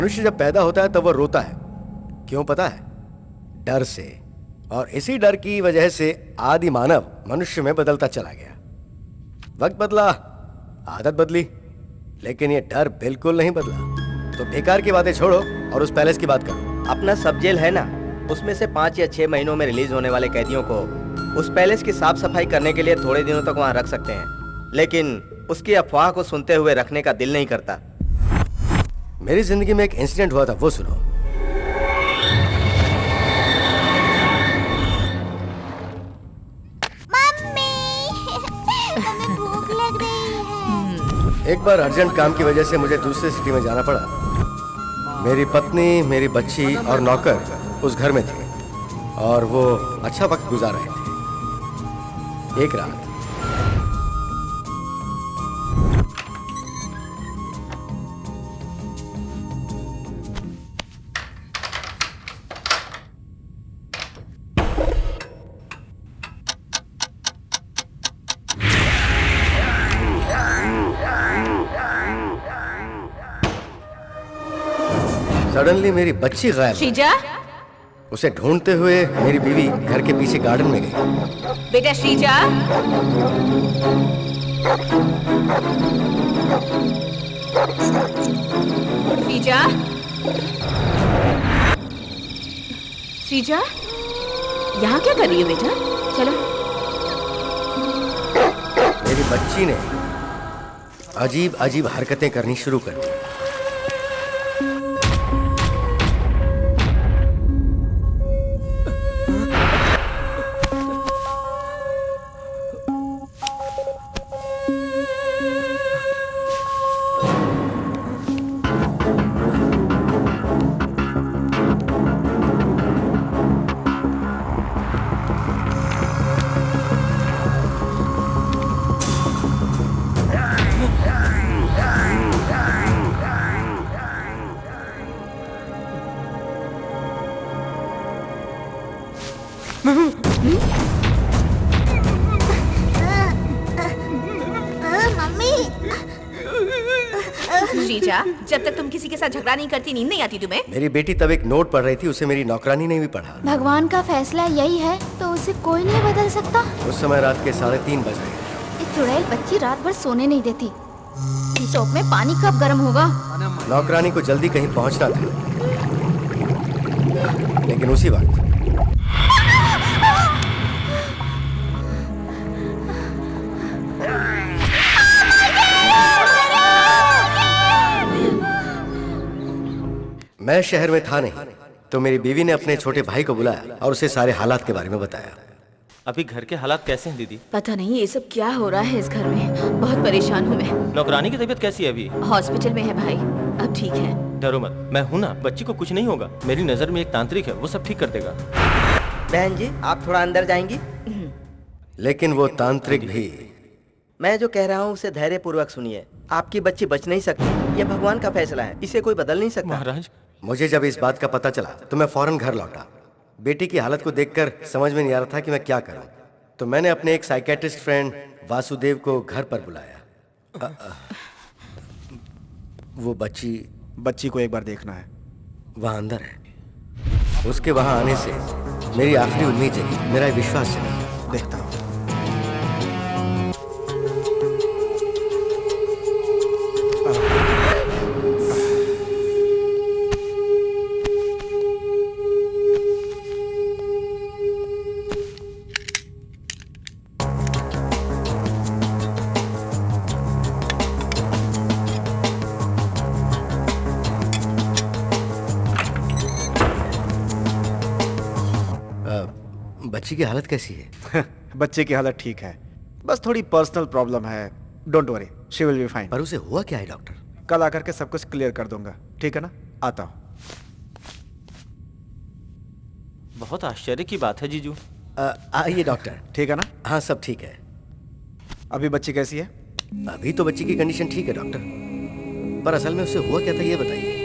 मनुष्य जब पैदा होता है तब वो रोता है। क्यों पता है? डर से। और इसी डर की वजह से आदि मानव मनुष्य में बदलता चला गया। वक्त बदला, आदत बदली, लेकिन ये डर बिल्कुल नहीं बदला। तो बेकार की बातें छोड़ो और उस पैलेस की बात करो। अपना सब जेल है ना, उसमें से 5 या 6 महीनों में रिलीज होने वाले कैदियों को उस पैलेस की साफ सफाई करने के लिए थोड़े दिनों तक वहाँ रख सकते हैं, लेकिन उसकी अफवाह को सुनते हुए रखने का दिल नहीं करता। मेरी जिंदगी में एक इंसिडेंट हुआ था, वो सुनो। एक बार अर्जेंट काम की वजह से मुझे दूसरे सिटी में जाना पड़ा। मेरी पत्नी, मेरी बच्ची और नौकर उस घर में थे और वो अच्छा वक्त गुजार रहे थे। एक रात सडनली मेरी बच्ची गायब। श्रीजा, उसे ढूंढते हुए मेरी बीवी घर के पीछे गार्डन में गई। बेटा श्रीजा, श्रीजा, श्रीजा, यहाँ क्या कर रही हो बेटा? चलो। मेरी बच्ची ने अजीब अजीब हरकतें करनी शुरू कर दी। श्रीजा, जब तक तुम किसी के साथ झगड़ा नहीं करती नींद नहीं आती तुम्हें? मेरी बेटी तब एक नोट पढ़ रही थी, उसे मेरी नौकरानी ने भी पढ़ा। भगवान का फैसला यही है तो उसे कोई नहीं बदल सकता। उस समय रात के 3:30 बज रहे थे। एक चुड़ैल बच्ची रात भर सोने नहीं देती। इस चौक में पानी कब गर्म होगा? नौकरानी को जल्दी कहीं पहुंचना था, लेकिन उसी वक्त मैं शहर में था नहीं, तो मेरी बीवी ने अपने छोटे भाई को बुलाया और उसे सारे हालात के बारे में बताया। अभी घर के हालात कैसे हैं दीदी? पता नहीं ये सब क्या हो रहा है इस घर में। बहुत परेशान हूँ मैं। नौकरानी की तबीयत कैसी है अभी? हॉस्पिटल में है भाई, अब ठीक है। डरो मत, मैं हूँ ना, बच्ची को कुछ नहीं होगा। मेरी नजर में एक तांत्रिक है, वो सब ठीक कर देगा। बहन जी, आप थोड़ा अंदर जाएंगी? लेकिन वो तांत्रिक भी। मैं जो कह रहा हूँ उसे धैर्य पूर्वक सुनिए। आपकी बच्ची बच नहीं सकती, ये भगवान का फैसला है, इसे कोई बदल नहीं सकता। महाराज, मुझे जब इस बात का पता चला तो मैं फौरन घर लौटा। बेटी की हालत को देखकर समझ में नहीं आ रहा था कि मैं क्या करूं। तो मैंने अपने एक साइकेट्रिस्ट फ्रेंड वासुदेव को घर पर बुलाया। वो बच्ची को एक बार देखना है। वहां अंदर है। उसके वहां आने से मेरी आखिरी उम्मीद जगी, मेरा विश्वास जगा। देखता हूँ। बच्ची की हालत कैसी है? बच्चे की हालत ठीक है, बस थोड़ी पर्सनल प्रॉब्लम है। Don't worry, she will be fine. पर उसे हुआ क्या है डॉक्टर? कल आकर के सब कुछ क्लियर कर दूंगा, ठीक है ना? आता हूँ। बहुत आश्चर्य की बात है जीजू। आइए डॉक्टर। ठीक है ना? हाँ, सब ठीक है। अभी बच्ची कैसी है? अभी तो बच्ची की कंडीशन ठीक है डॉक्टर, पर असल में उसे हुआ क्या था ये बताइए।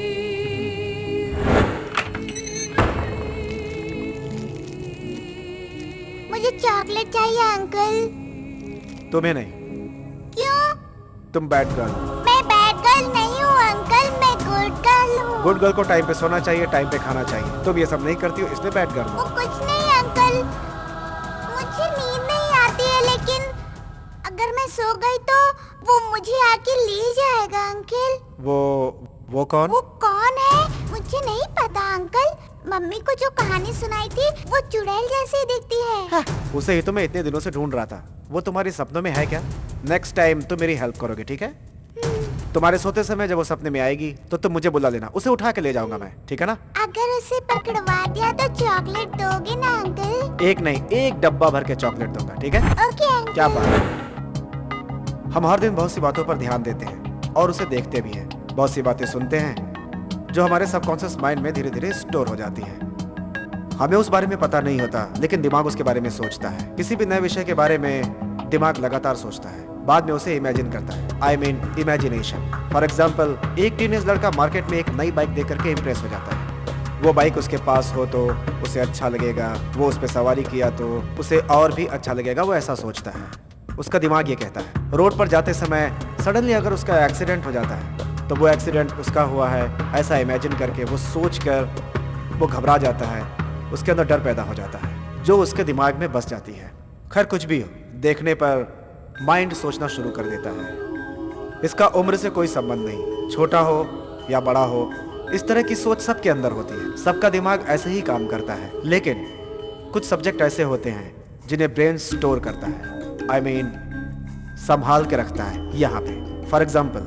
मुझे चॉकलेट चाहिए अंकल। तुम्हें नहीं। क्यों? तुम बैड गर्ल। मैं बैड गर्ल नहीं हूँ अंकल, मैं गुड गर्ल हूँ। गुड गर्ल को टाइम पे सोना चाहिए, टाइम पे खाना चाहिए। तुम ये सब नहीं करती हो इसलिए बैड गर्ल वो हो। कुछ नहीं अंकल, मुझे नींद नहीं आती है, लेकिन अगर मैं सो गई तो वो मुझे आके ले जाएगा अंकल। वो कौन? वो कौन है मुझे नहीं पता अंकल। मम्मी को जो कहानी सुनाई थी वो चुड़ैल जैसी दिखती है। उसे ही तो मैं इतने दिनों से ढूंढ रहा था। वो तुम्हारे सपनों में है क्या? नेक्स्ट टाइम तुम मेरी हेल्प करोगे, ठीक है? तुम्हारे सोते समय जब वो सपने में आएगी तो तुम मुझे बुला लेना, उसे उठा के ले जाऊंगा मैं, ठीक है ना? अगर उसे पकड़वा दिया तो चॉकलेट दोगे ना अंकल? एक नहीं, एक डब्बा भर के चॉकलेट दूंगा, ठीक है? Okay uncle. क्या बात है। हम हर दिन बहुत सी बातों पर ध्यान देते हैं और उसे देखते भी हैं। बहुत सी बातें सुनते हैं जो हमारे सबकॉन्शियस माइंड में धीरे धीरे स्टोर हो जाती हैं। हमें उस बारे में पता नहीं होता, लेकिन दिमाग उसके बारे में सोचता है। किसी भी नए विषय के बारे में दिमाग लगातार सोचता है, बाद में उसे इमेजिन करता है। I mean imagination. For example, एक टीनेज लड़का मार्केट में एक नई बाइक देख करके इम्प्रेस हो जाता है। वो बाइक उसके पास हो तो उसे अच्छा लगेगा, वो उस पर सवारी किया तो उसे और भी अच्छा लगेगा, वो ऐसा सोचता है। उसका दिमाग ये कहता है। रोड पर जाते समय सडनली अगर उसका एक्सीडेंट हो जाता है तो वो एक्सीडेंट उसका हुआ है ऐसा इमेजिन करके, वो सोच कर वो घबरा जाता है, उसके अंदर डर पैदा हो जाता है जो उसके दिमाग में बस जाती है। खैर कुछ भी हो, देखने पर माइंड सोचना शुरू कर देता है। इसका उम्र से कोई संबंध नहीं, छोटा हो या बड़ा हो, इस तरह की सोच सबके अंदर होती है। सबका दिमाग ऐसे ही काम करता है, लेकिन कुछ सब्जेक्ट ऐसे होते हैं जिन्हें ब्रेन स्टोर करता है, आई मीन संभाल के रखता है यहाँ पे। फॉर एग्जाम्पल,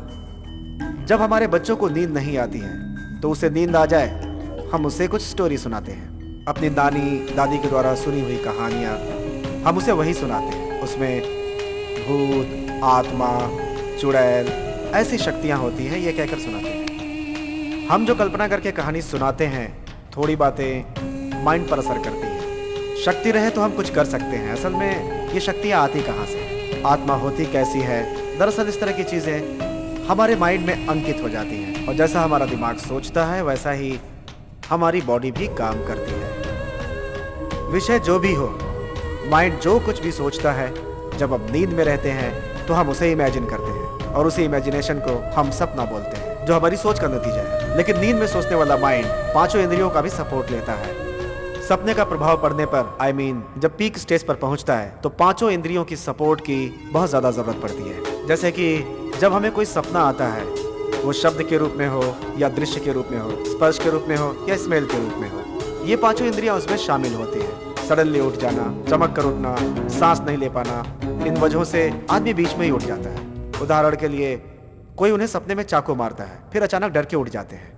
जब हमारे बच्चों को नींद नहीं आती है तो उसे नींद आ जाए, हम उसे कुछ स्टोरी सुनाते हैं। अपनी नानी दादी के द्वारा सुनी हुई कहानियाँ हम उसे वही सुनाते हैं। उसमें भूत, आत्मा, चुड़ैल ऐसी शक्तियाँ होती हैं, ये कहकर सुनाते हैं। हम जो कल्पना करके कहानी सुनाते हैं, थोड़ी बातें माइंड पर असर करती हैं। शक्ति रहे तो हम कुछ कर सकते हैं। असल में ये शक्तियाँ आती कहाँ से, आत्मा होती कैसी है? दरअसल इस तरह की चीज़ें हमारे माइंड में अंकित हो जाती हैं, और जैसा हमारा दिमाग सोचता है वैसा ही हमारी बॉडी भी काम करती है। विषय जो भी हो, माइंड जो कुछ भी सोचता है, जब हम नींद में रहते हैं तो हम उसे इमेजिन करते हैं, और उसी इमेजिनेशन को हम सपना बोलते हैं, जो हमारी सोच का नतीजा है। लेकिन नींद में सोचने वाला माइंड पांचों इंद्रियों का भी सपोर्ट लेता है। सपने का प्रभाव पड़ने पर, आई मीन जब पीक स्टेज पर पहुंचता है तो पांचों इंद्रियों की सपोर्ट की बहुत ज्यादा जरूरत पड़ती है। जैसे कि जब हमें कोई सपना आता है, वो शब्द के रूप में हो या दृश्य के रूप में हो, स्पर्श के रूप में हो या स्मेल के रूप में हो, ये पांचों इंद्रियां उसमें शामिल होती हैं। सडनली उठ जाना, चमक कर उठना, सांस नहीं ले पाना, इन वजहों से आदमी बीच में ही उठ जाता है। उदाहरण के लिए, कोई उन्हें सपने में चाकू मारता है, फिर अचानक डर के उठ जाते हैं।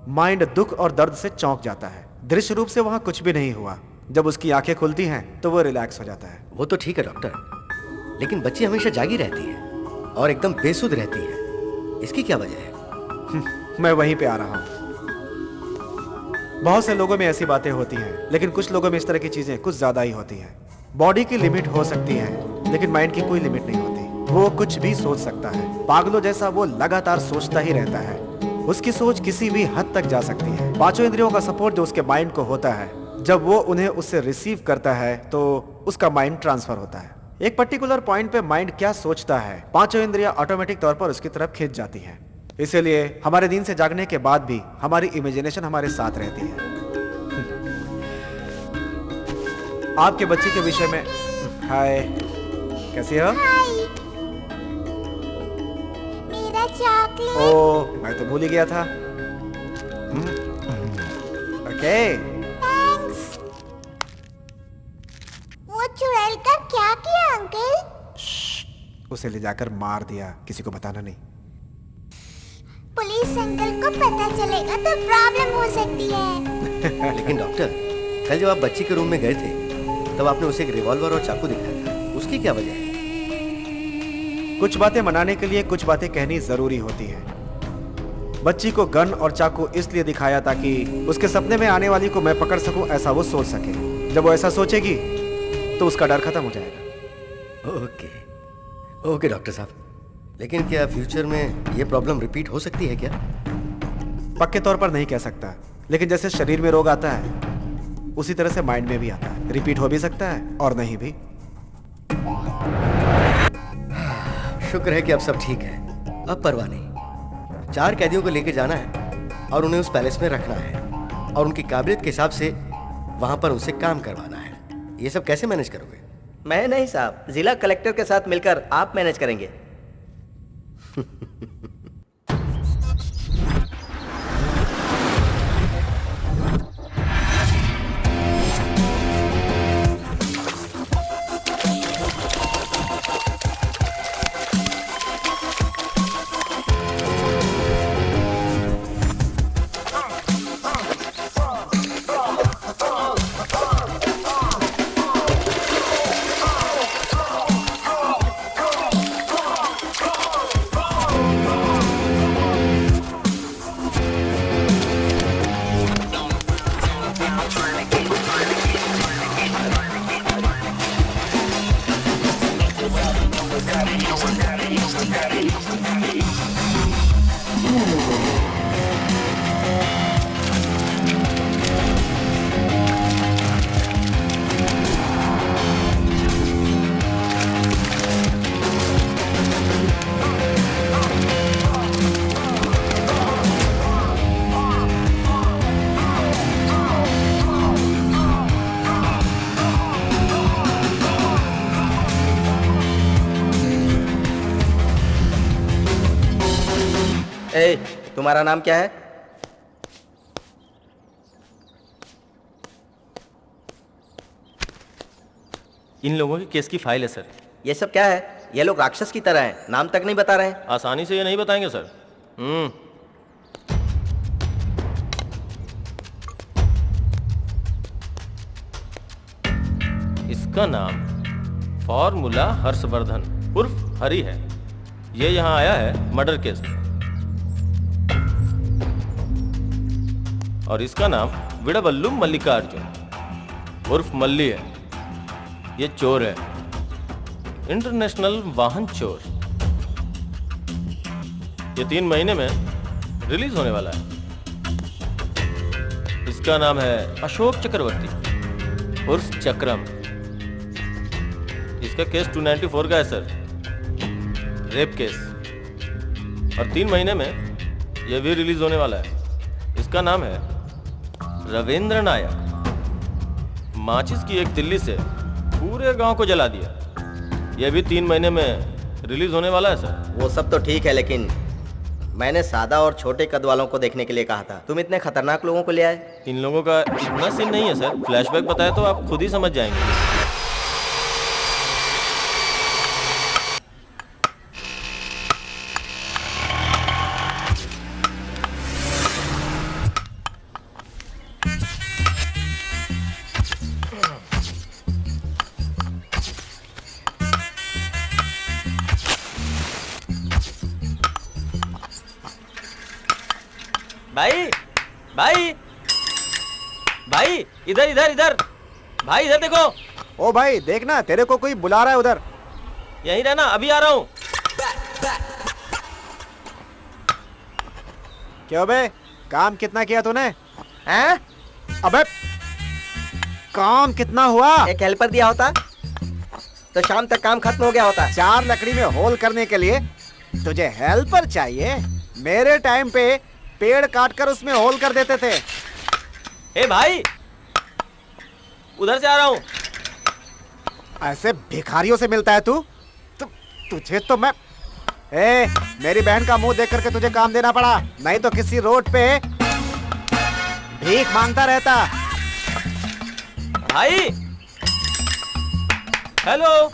माइंड दुख और दर्द से चौंक जाता है। दृश्य रूप से वहाँ कुछ भी नहीं हुआ, जब उसकी आंखें खुलती हैं तो वो रिलैक्स हो जाता है। वो तो ठीक है डॉक्टर, लेकिन बच्ची हमेशा जागी रहती है और एकदम बेसुध रहती है, इसकी क्या वजह है? मैं वहीं पे आ रहा हूँ। बहुत से लोगों में ऐसी बातें होती हैं, लेकिन कुछ लोगों में इस तरह की चीजें कुछ ज्यादा ही होती हैं। बॉडी की लिमिट हो सकती है, लेकिन माइंड की कोई लिमिट नहीं होती। वो कुछ भी सोच सकता है। पागलों जैसा वो लगातार सोचता ही रहता है। उसकी सोच किसी भी हद तक जा सकती है। पांचों इंद्रियों का सपोर्ट जो उसके माइंड को होता है, जब वो उन्हें उससे रिसीव करता है तो उसका माइंड ट्रांसफर होता है। एक पर्टिकुलर पॉइंट पे माइंड क्या सोचता है, पांचों इंद्रियां ऑटोमेटिक तौर पर उसकी तरफ खींच जाती हैं। इसीलिए हमारे नींद से जागने के बाद भी हमारी इमेजिनेशन हमारे साथ रहती है। आपके बच्चे के विषय में, हाय, कैसी हो? मेरा चॉकलेट। ओ, मैं तो भूल ही गया था। ओके। थैंक्स। वो चुड़ैल का क्या किया अंकल? उसे ले जाकर मार दिया, किसी को बताना नहीं। पुलिस अंकल को पता चलेगा तो प्रॉब्लम हो सकती है। लेकिन डॉक्टर, कल जब आप बच्ची के रूम में गए थे तब आपने उसे एक रिवॉल्वर और चाकू दिखाया था, उसकी क्या वजह है? कुछ बातें मनाने के लिए कुछ बातें कहनी जरूरी होती हैं। बच्ची को गन और चाकू इसलिए दिखाया ताकि उसके सपने में आने वाली को मैं पकड़ सकूं, ऐसा वो सोच सके। जब वो ऐसा सोचेगी तो उसका डर खत्म हो जाएगा। ओके ओके डॉक्टर साहब, लेकिन क्या फ्यूचर में ये प्रॉब्लम रिपीट हो सकती है क्या? पक्के तौर पर नहीं कह सकता, लेकिन जैसे शरीर में रोग आता है उसी तरह से माइंड में भी आता है। रिपीट हो भी सकता है और नहीं भी। शुक्र है कि अब सब ठीक है, अब परवाह नहीं। 4 कैदियों को लेकर जाना है, और उन्हें उस पैलेस में रखना है और उनकी काबिलियत के हिसाब से वहां पर उनसे काम करवाना है। ये सब कैसे मैनेज करोगे? मैं नहीं साहब, जिला कलेक्टर के साथ मिलकर आप मैनेज करेंगे। ए, तुम्हारा नाम क्या है? इन लोगों के केस की फाइल है सर। ये सब क्या है? ये लोग राक्षस की तरह हैं, नाम तक नहीं बता रहे हैं। आसानी से ये नहीं बताएंगे सर। इसका नाम फॉर्मूला हर्षवर्धन उर्फ हरि है। ये यहाँ आया है मर्डर केस में। और इसका नाम विड़वल्लू मल्लिकार्जुन उर्फ मल्ली है। ये चोर है, इंटरनेशनल वाहन चोर। ये 3 महीने में रिलीज होने वाला है। इसका नाम है अशोक चक्रवर्ती उर्फ चक्रम। इसका केस 294 का है सर, रेप केस। और 3 महीने में यह भी रिलीज होने वाला है। इसका नाम है रविंद्र नायक। माचिस की एक तिल्ली से पूरे गांव को जला दिया। यह भी 3 महीने में रिलीज होने वाला है सर। वो सब तो ठीक है, लेकिन मैंने सादा और छोटे कद वालों को देखने के लिए कहा था। तुम इतने खतरनाक लोगों को ले आए। इन लोगों का इतना सीन नहीं है सर। फ्लैशबैक बताए तो आप खुद ही समझ जाएंगे। भाई भाई भाई, इधर इधर इधर भाई, इधर देखो। ओ भाई देखना, तेरे को कोई बुला रहा है उधर। यहीं रहना, अभी आ रहा हूँ। क्यों बे, काम कितना किया तूने? हैं? अबे काम कितना हुआ? एक हेल्पर दिया होता तो शाम तक काम खत्म हो गया होता। 4 लकड़ी में होल करने के लिए तुझे हेल्पर चाहिए? मेरे टाइम पे पेड़ काटकर उसमें होल कर देते थे। ए भाई, उधर से आ रहा हूँ। ऐसे भिखारियों से मिलता है तू? तुझे तो मैं मेरी बहन का मुंह देख करके तुझे काम देना पड़ा, नहीं तो किसी रोड पे भीख मांगता रहता। भाई हेलो,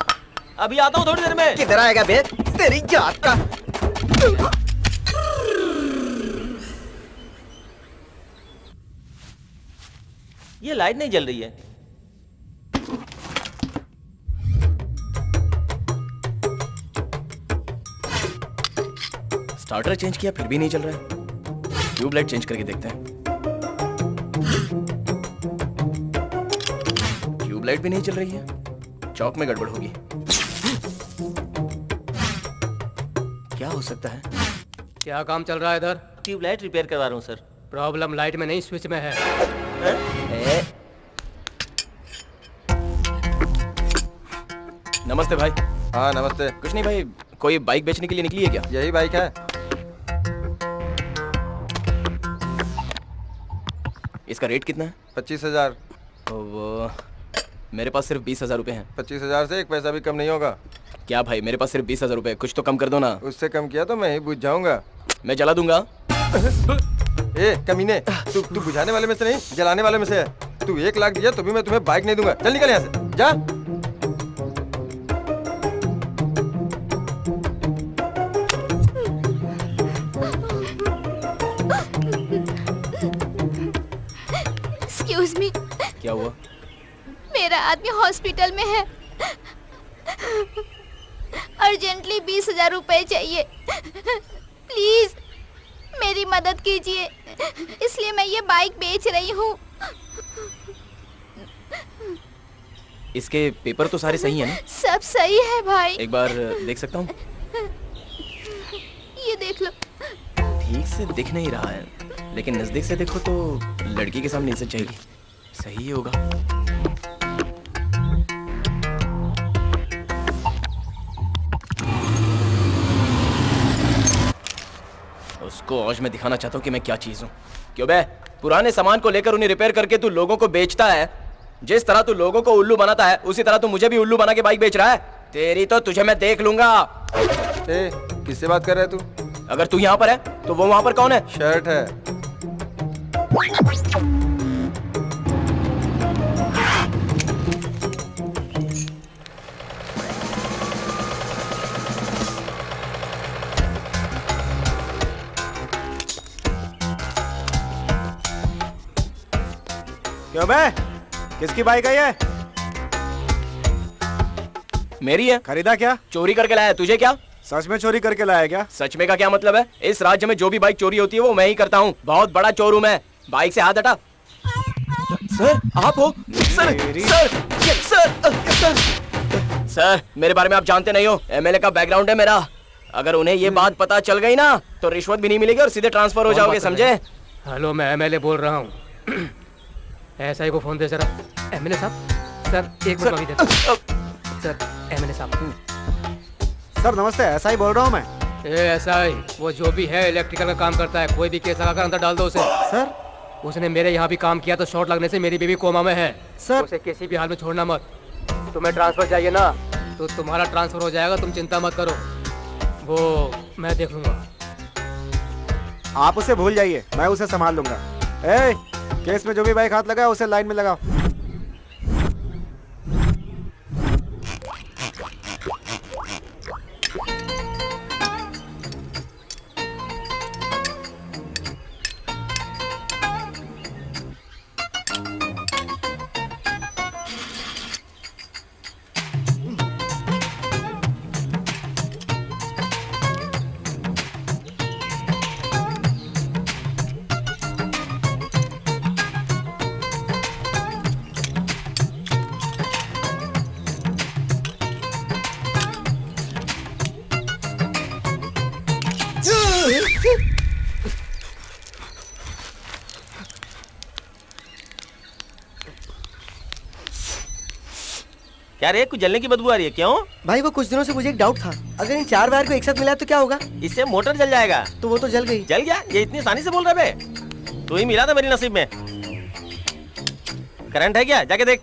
अभी आता हूँ थोड़ी देर में। किधर आएगा बे, तेरी जात का। ये लाइट नहीं जल रही है। स्टार्टर चेंज किया फिर भी नहीं चल रहा है। ट्यूबलाइट चेंज करके देखते हैं। ट्यूबलाइट भी नहीं चल रही है। चौक में गड़बड़ होगी। क्या हो सकता है? क्या काम चल रहा है इधर? ट्यूबलाइट रिपेयर करवा रहा हूँ सर। प्रॉब्लम लाइट में नहीं, स्विच में है। नमस्ते भाई। हाँ नमस्ते। कुछ नहीं भाई, कोई बाइक बेचने के लिए निकली है क्या? यही बाइक है। इसका रेट कितना है? 25,000। वो मेरे पास सिर्फ 20,000 रुपये हैं। 25,000 से एक पैसा भी कम नहीं होगा। क्या भाई, मेरे पास सिर्फ 20,000 रुपये, कुछ तो कम कर दो ना। उससे कम किया तो मैं ही बुझ जाऊंगा। मैं जला दूंगा। ए कमीने, तू बुझाने वाले में से नहीं, जलाने वाले में से है। तू 1 लाख दिया तो भी मैं तुम्हें बाइक नहीं दूंगा। चल निकल यहाँ से, जा। एक्सक्यूज मी, क्या हुआ? मेरा आदमी हॉस्पिटल में है। अर्जेंटली 20,000 रुपए चाहिए। प्लीज मेरी मदद कीजिए, इसलिए मैं ये बाइक बेच रही हूँ। इसके पेपर तो सारे सही हैं ना? सब सही है भाई। एक बार देख सकता हूँ? ये देख लो। ठीक से दिख नहीं रहा है, लेकिन नजदीक से देखो तो लड़की के सामने इज्जत जाएगी। सही ही होगा। उसको आज मैं दिखाना चाहता हूँ कि मैं क्या चीज हूँ। क्यों बे, पुराने सामान को लेकर उन्हें रिपेयर करके तू लोगों को बेचता है। जिस तरह तू लोगों को उल्लू बनाता है, उसी तरह तू मुझे भी उल्लू बना के बाइक बेच रहा है। तेरी तो तुझे मैं देख लूंगा। ए, किससे बात कर रहा है तू? अगर तू यहाँ पर है तो वो वहां पर कौन है? शर्ट है। क्यों बे, किसकी बाइक है ये? मेरी है। खरीदा क्या? चोरी करके लाया। तुझे क्या? सच में चोरी करके लाया क्या? सच में का क्या मतलब है? इस राज्य में जो भी बाइक चोरी होती है वो मैं ही करता हूँ। बहुत बड़ा चोर हूँ मैं। बाइक से हाथ हटा। सर आप हो? सर सर मेरे बारे में आप जानते नहीं हो। एमएलए का बैकग्राउंड है मेरा। अगर उन्हें ये बात पता चल गई ना तो रिश्वत भी नहीं मिलेगी और सीधे ट्रांसफर हो जाओगे, समझे? हेलो, मैं एमएलए बोल रहा हूँ। एसआई को फोन दे जरा। एमएलए साहब, सर एक मिनट अभी देता हूँ। सर एमएलए साहब। सर नमस्ते, ऐसा ही बोल रहा हूँ मैं। एसआई, वो जो भी है इलेक्ट्रिकल का काम करता है। कोई भी केस लगाकर अंदर डाल दो उसे। सर उसने मेरे यहाँ भी काम किया तो शॉट लगने से मेरी बेबी कोमा में है। सर उसे किसी भी हाल में छोड़ना मत। तुम्हें ट्रांसफर चाहिए ना तो तुम्हारा ट्रांसफर हो जाएगा, तुम चिंता मत करो। वो मैं देख लूंगा। आप उसे भूल जाइए, मैं उसे संभाल लूंगा। ए, केस में जो भी बाइक हाथ लगा उसे लाइन में लगाओ। क्या रे, कुछ जलने की बदबू आ रही है? क्यों? भाई वो कुछ दिनों से मुझे एक डाउट था, अगर इन 4 वायर को एक साथ मिलाया तो क्या होगा? इससे मोटर जल जाएगा। तो वो तो जल गई। जल गया? ये इतनी आसानी से बोल रहा है बे? तू ही मिला था मेरी नसीब में। करंट है क्या? जाके देख।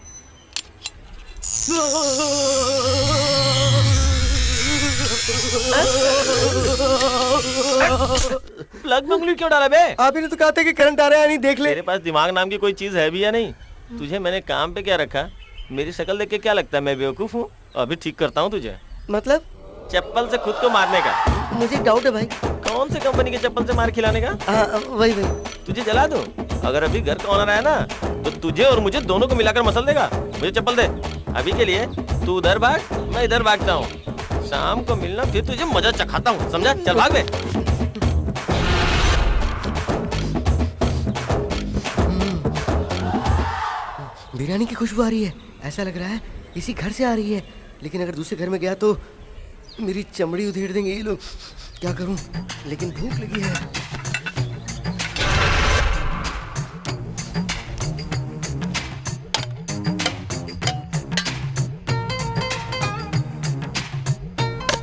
प्लग में उंगली क्यों डाला बे? आप ही ने तो कहा था कि करंट आ रहा है, नहीं देख ले। तेरे पास दिमाग नाम की कोई चीज है भी या नहीं? तुझे मैंने काम पे क्या रखा? मेरी शक्ल देख के क्या लगता है मैं बेवकूफ हूँ? अभी ठीक करता हूँ तुझे। मतलब? चप्पल से खुद को मारने का। मुझे एक डाउट है भाई। कौन से कंपनी के चप्पल से मार खिलाने का? वही। तुझे जला दूं? अगर अभी घर का ओनर आया ना तो तुझे और मुझे दोनों को मिलाकर मसल देगा। मुझे चप्पल दे। अभी के लिए तू उधर भाग, मैं इधर भागता हूँ। शाम को मिलना, फिर तुझे मजा चखाता हूँ, समझा? चल भाग बे। बिरयानी की खुशबू आ रही है। ऐसा लग रहा है इसी घर से आ रही है, लेकिन अगर दूसरे घर में गया तो मेरी चमड़ी उधेड़ देंगे ये लोग। क्या करूं? लेकिन भूख लगी है।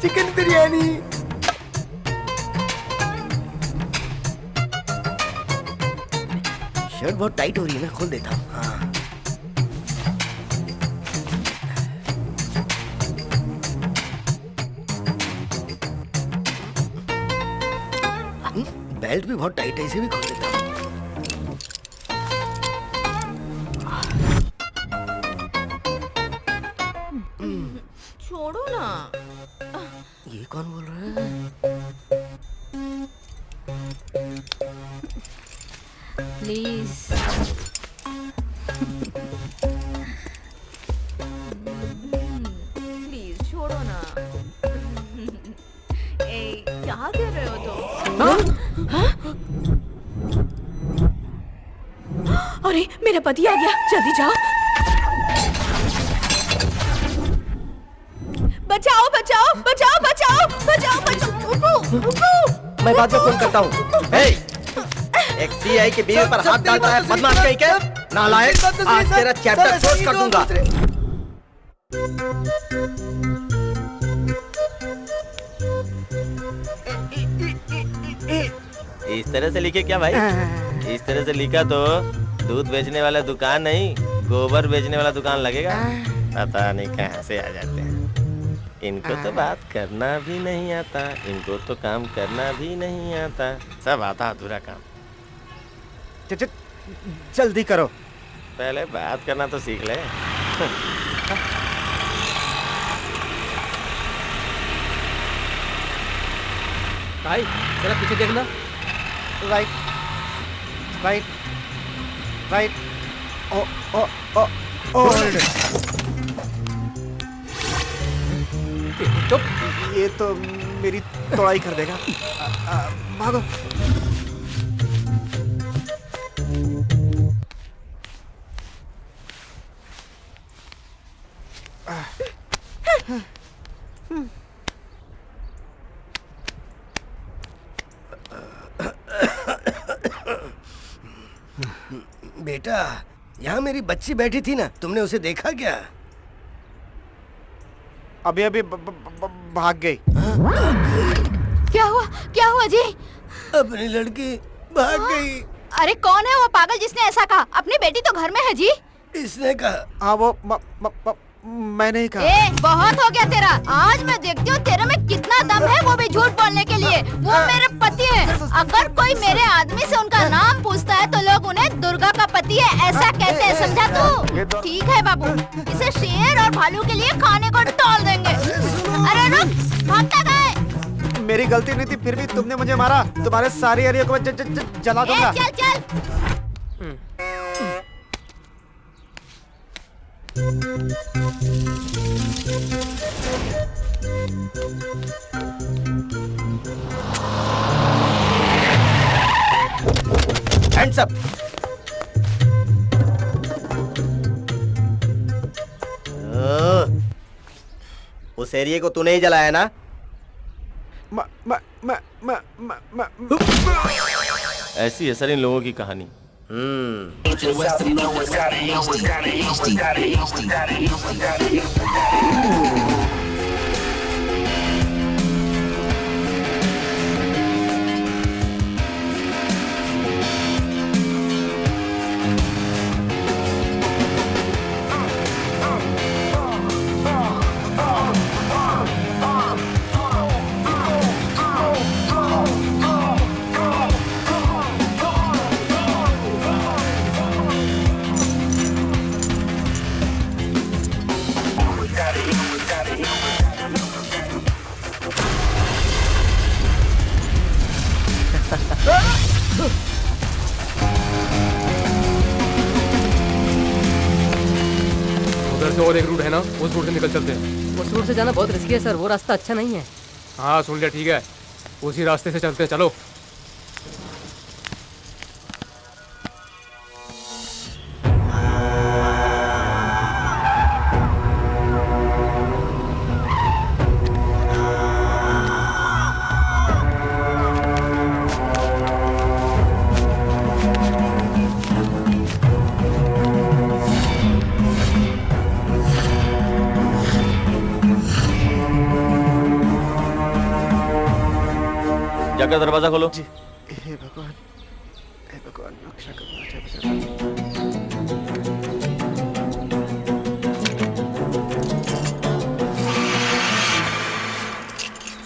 चिकन बिरयानी। शर्ट बहुत टाइट हो रही है ना, खोल देता हूँ। हाँ। बेल्ट भी बहुत टाइट है, इसे भी खोल देता हूँ। छोड़ो ना। ये कौन बोल रहा है? प्लीज। प्लीज छोड़ो ना। ए, क्या कर रहे हो तुम? हाँ? अरे मेरा पति आ गया, जल्दी जाओ। बचाओ बचाओ बचाओ बचाओ बचाओ बचाओ। मैं बाद में फोन करता हूँ। एक सीआई के बीवी पर हाथ डालता है, बदमाश कहीं के नालायक। आज तेरा चैप्टर क्लोज कर दूंगा। इस तरह से लिखे क्या भाई? इस तरह से लिखा तो दूध बेचने वाला दुकान नहीं, गोबर बेचने वाला दुकान लगेगा। पता नहीं कहाँ से आ जाते हैं। इनको तो बात करना भी नहीं आता, इनको तो काम करना भी नहीं आता, सब आता अधूरा काम। जल्दी करो। पहले बात करना तो सीख ले। भाई जरा पीछे देखना। Right right right. ओ ओ ओ होल्ड। चुप। ये तो मेरी तोड़ाई कर देगा। भागो। बेटा, यहाँ मेरी बच्ची बैठी थी ना, तुमने उसे देखा क्या? अभी अभी भाग गई। क्या हुआ जी? अपनी लड़की भाग गई। अरे कौन है वो पागल जिसने ऐसा कहा? अपनी बेटी तो घर में है जी। इसने कहा। हाँ वो मैंने ही कहा। ए, बहुत हो गया तेरा। आज मैं देखती हूँ तेरे में कितना दम है, वो भी झूठ बोलने के लिए। वो मेरे पति है। अगर कोई मेरे आदमी से उनका नाम पूछता है तो लोग उन्हें दुर्गा का पति है ऐसा कहते हैं, समझा तू? ठीक है बाबू, इसे शेर और भालू के लिए खाने को डाल देंगे। अरे रुक, भागता गए। मेरी गलती नहीं थी, फिर भी तुमने मुझे मारा। तुम्हारे सारी एरिया को मैं जला दूंगा। चल चल। Hands up. उस एरिया को तूने ही जलाया ना? ऐसी है सर इन लोगों की कहानी। उधर से और एक रूट है ना, उस रूट से निकल चलते हैं। उस रूट से जाना बहुत रिस्की है सर, वो रास्ता अच्छा नहीं है। हाँ सुन लिया, ठीक है, उसी रास्ते से चलते हैं, चलो। जाकर दरवाजा खोलो। हे भगवान, भगवान रक्षा करना।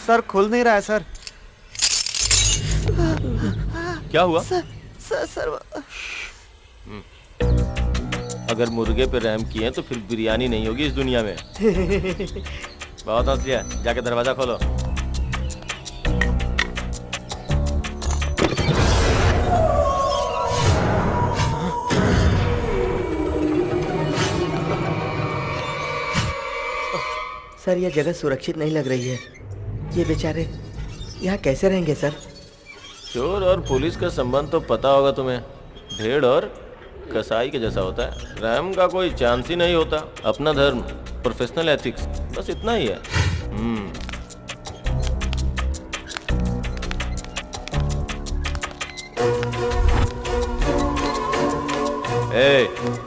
सर खुल नहीं रहा है सर। क्या हुआ? सर अगर मुर्गे पे रहम किए तो फिर बिरयानी नहीं होगी इस दुनिया में। बहुत हंस लिया, जाके दरवाजा खोलो। सर यह जगह सुरक्षित नहीं लग रही है। ये बेचारे यहाँ कैसे रहेंगे सर? चोर और पुलिस का संबंध तो पता होगा तुम्हें। भेड़ और कसाई के जैसा होता है। रहम का कोई चांस ही नहीं होता। अपना धर्म, प्रोफेशनल एथिक्स, बस इतना ही है।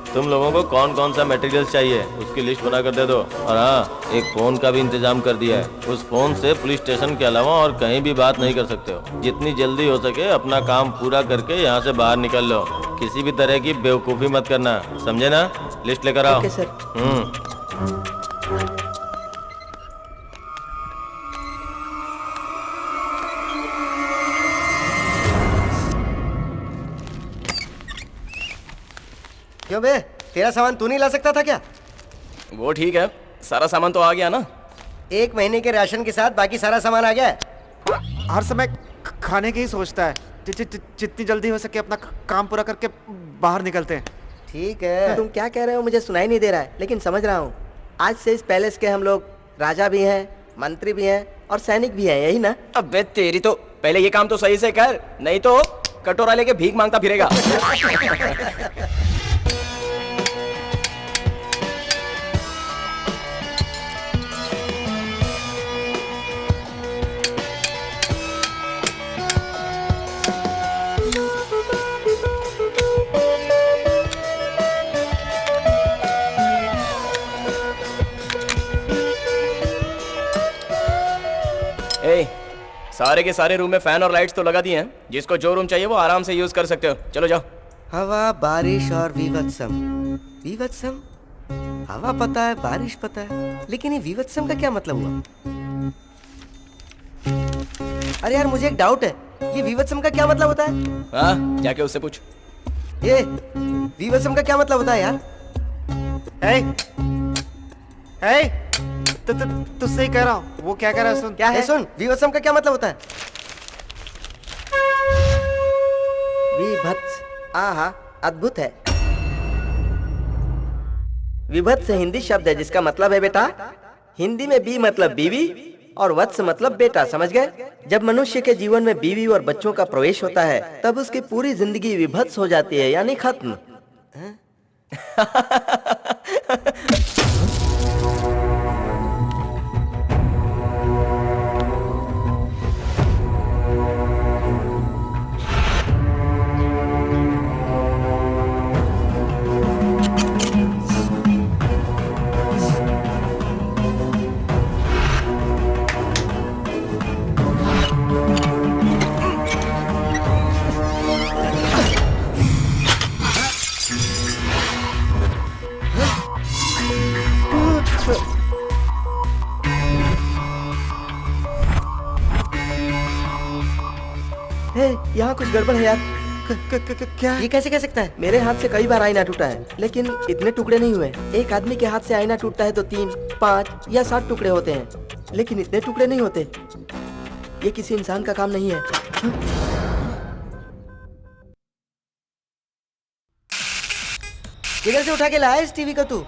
तुम लोगों को कौन कौन सा मटेरियल चाहिए उसकी लिस्ट बना कर दे दो। और हाँ, एक फोन का भी इंतजाम कर दिया है। उस फोन से पुलिस स्टेशन के अलावा और कहीं भी बात नहीं कर सकते हो। जितनी जल्दी हो सके अपना काम पूरा करके यहाँ से बाहर निकल लो। किसी भी तरह की बेवकूफ़ी मत करना, समझे ना? लिस्ट लेकर आओ। Okay sir. क्यों बे, तेरा सामान तू नहीं ला सकता था क्या? वो ठीक है, सारा सामान तो आ गया ना। 1 महीने के राशन के साथ बाकी सारा सामान आ गया है। हर समय खाने की ही सोचता है। जितनी जल्दी हो सके अपना काम पूरा करके बाहर निकलते हैं। ठीक है। तुम क्या कह रहे हो मुझे सुनाई नहीं दे रहा है, लेकिन समझ रहा हूँ। आज से इस पैलेस के हम लोग राजा भी हैं, मंत्री भी हैं और सैनिक भी हैं, यही ना? अबे तेरी तो, पहले ये काम तो सही से कर, नहीं तो कटोरा लेके भीख मांगता फिरेगा। सारे के सारे रूम में फैन और लाइट्स तो लगा दिए हैं। जिसको जो रूम चाहिए वो आराम से यूज कर सकते हो। चलो जाओ। हवा, बारिश और विवत्सम। विवत्सम? हवा पता है, बारिश पता है, लेकिन ये विवत्सम का क्या मतलब हुआ? अरे यार, मुझे एक डाउट है। ये विवत्सम का क्या मतलब होता है? हाँ, जाके उससे पूछ। ये विवत्सम का क्या मतलब होता है यार? तुझसे ही कह रहा हूँ। वो क्या कह रहा है सुन। क्या है? सुन, विवत्सम का क्या मतलब होता है? विभत्स, आहा, अद्भुत है। विभत्स हिंदी शब्द है जिसका मतलब है बेटा। हिंदी में बी मतलब बीवी और वत्स मतलब बेटा, समझ गए? जब मनुष्य के जीवन में बीवी और बच्चों का प्रवेश होता है तब उसकी पूरी जिंदगी विभत्स हो जाती है, यानी खत्म। यहाँ कुछ गड़बड़ है यार। क्या? ये कैसे कह सकता है? मेरे हाथ से कई बार आईना टूटा है, लेकिन इतने टुकड़े नहीं हुए। एक आदमी के हाथ से आईना टूटता है तो 3, 5 या 7 टुकड़े होते हैं, लेकिन इतने टुकड़े नहीं होते। ये किसी इंसान का काम नहीं है। किधर से उठा के लाया इस टीवी को तू?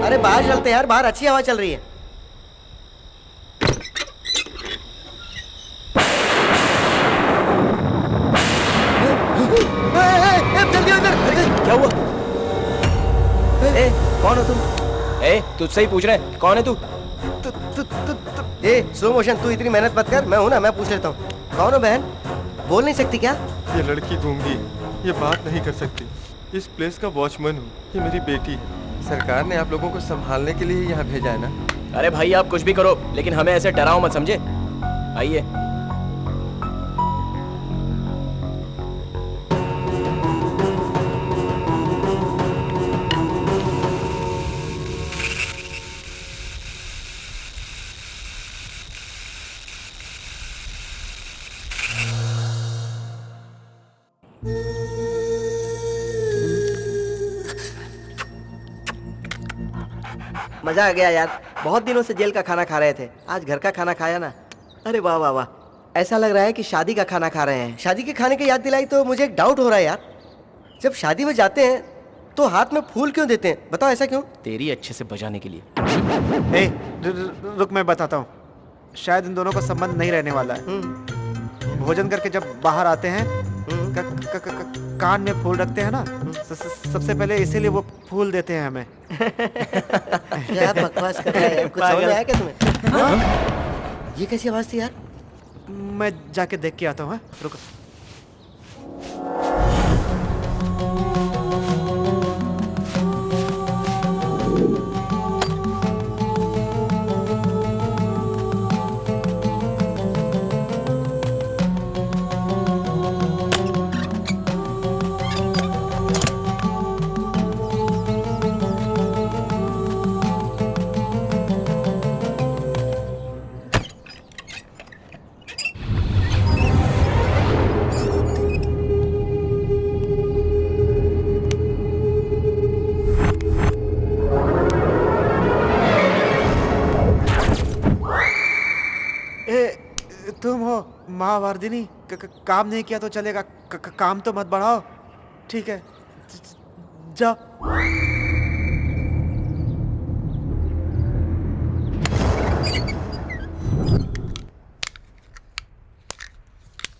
अरे बाहर चलते हैं यार, बाहर अच्छी हवा चल रही है। जल्दी इधर। क्या हुआ? कौन हो तुम? तुझसे ही पूछ रहे हैं, कौन है तू? स्लो मोशन, तू इतनी मेहनत मत कर। मैं हूं ना, मैं पूछ लेता हूँ। कौन हो बहन? बोल नहीं सकती क्या? ये लड़की गूंगी, ये बात नहीं कर सकती। इस प्लेस का वॉचमैन हूँ, ये मेरी बेटी है। सरकार ने आप लोगों को संभालने के लिए यहाँ भेजा है ना। अरे भाई आप कुछ भी करो, लेकिन हमें ऐसे डराओ मत, समझे? आइए। मजा आ गया यार, बहुत दिनों से जेल का खाना खा रहे थे, आज घर का खाना खाया ना। अरे वाह वाह वाह, ऐसा लग रहा है कि शादी का खाना खा रहे हैं। शादी के खाने की याद दिलाई तो मुझे एक डाउट हो रहा है यार, जब शादी में जाते हैं तो हाथ में फूल क्यों देते हैं? बताओ ऐसा क्यों? तेरी अच्छे से बजाने के लिए। रुक मैं बताता हूँ। शायद इन दोनों का संबंध नहीं रहने वाला है। भोजन करके जब बाहर आते हैं कान में फूल रखते हैं ना, सबसे पहले इसीलिए वो फूल देते हैं हमें। क्या बकवास कर रहा है? कुछ समझ में आया क्या तुम्हें? ये कैसी आवाज थी यार? मैं जाके देख के आता हूँ। रुको। तुम हो महावार्दिनी। काम नहीं किया तो चलेगा, काम तो मत बढ़ाओ, ठीक है? जाओ।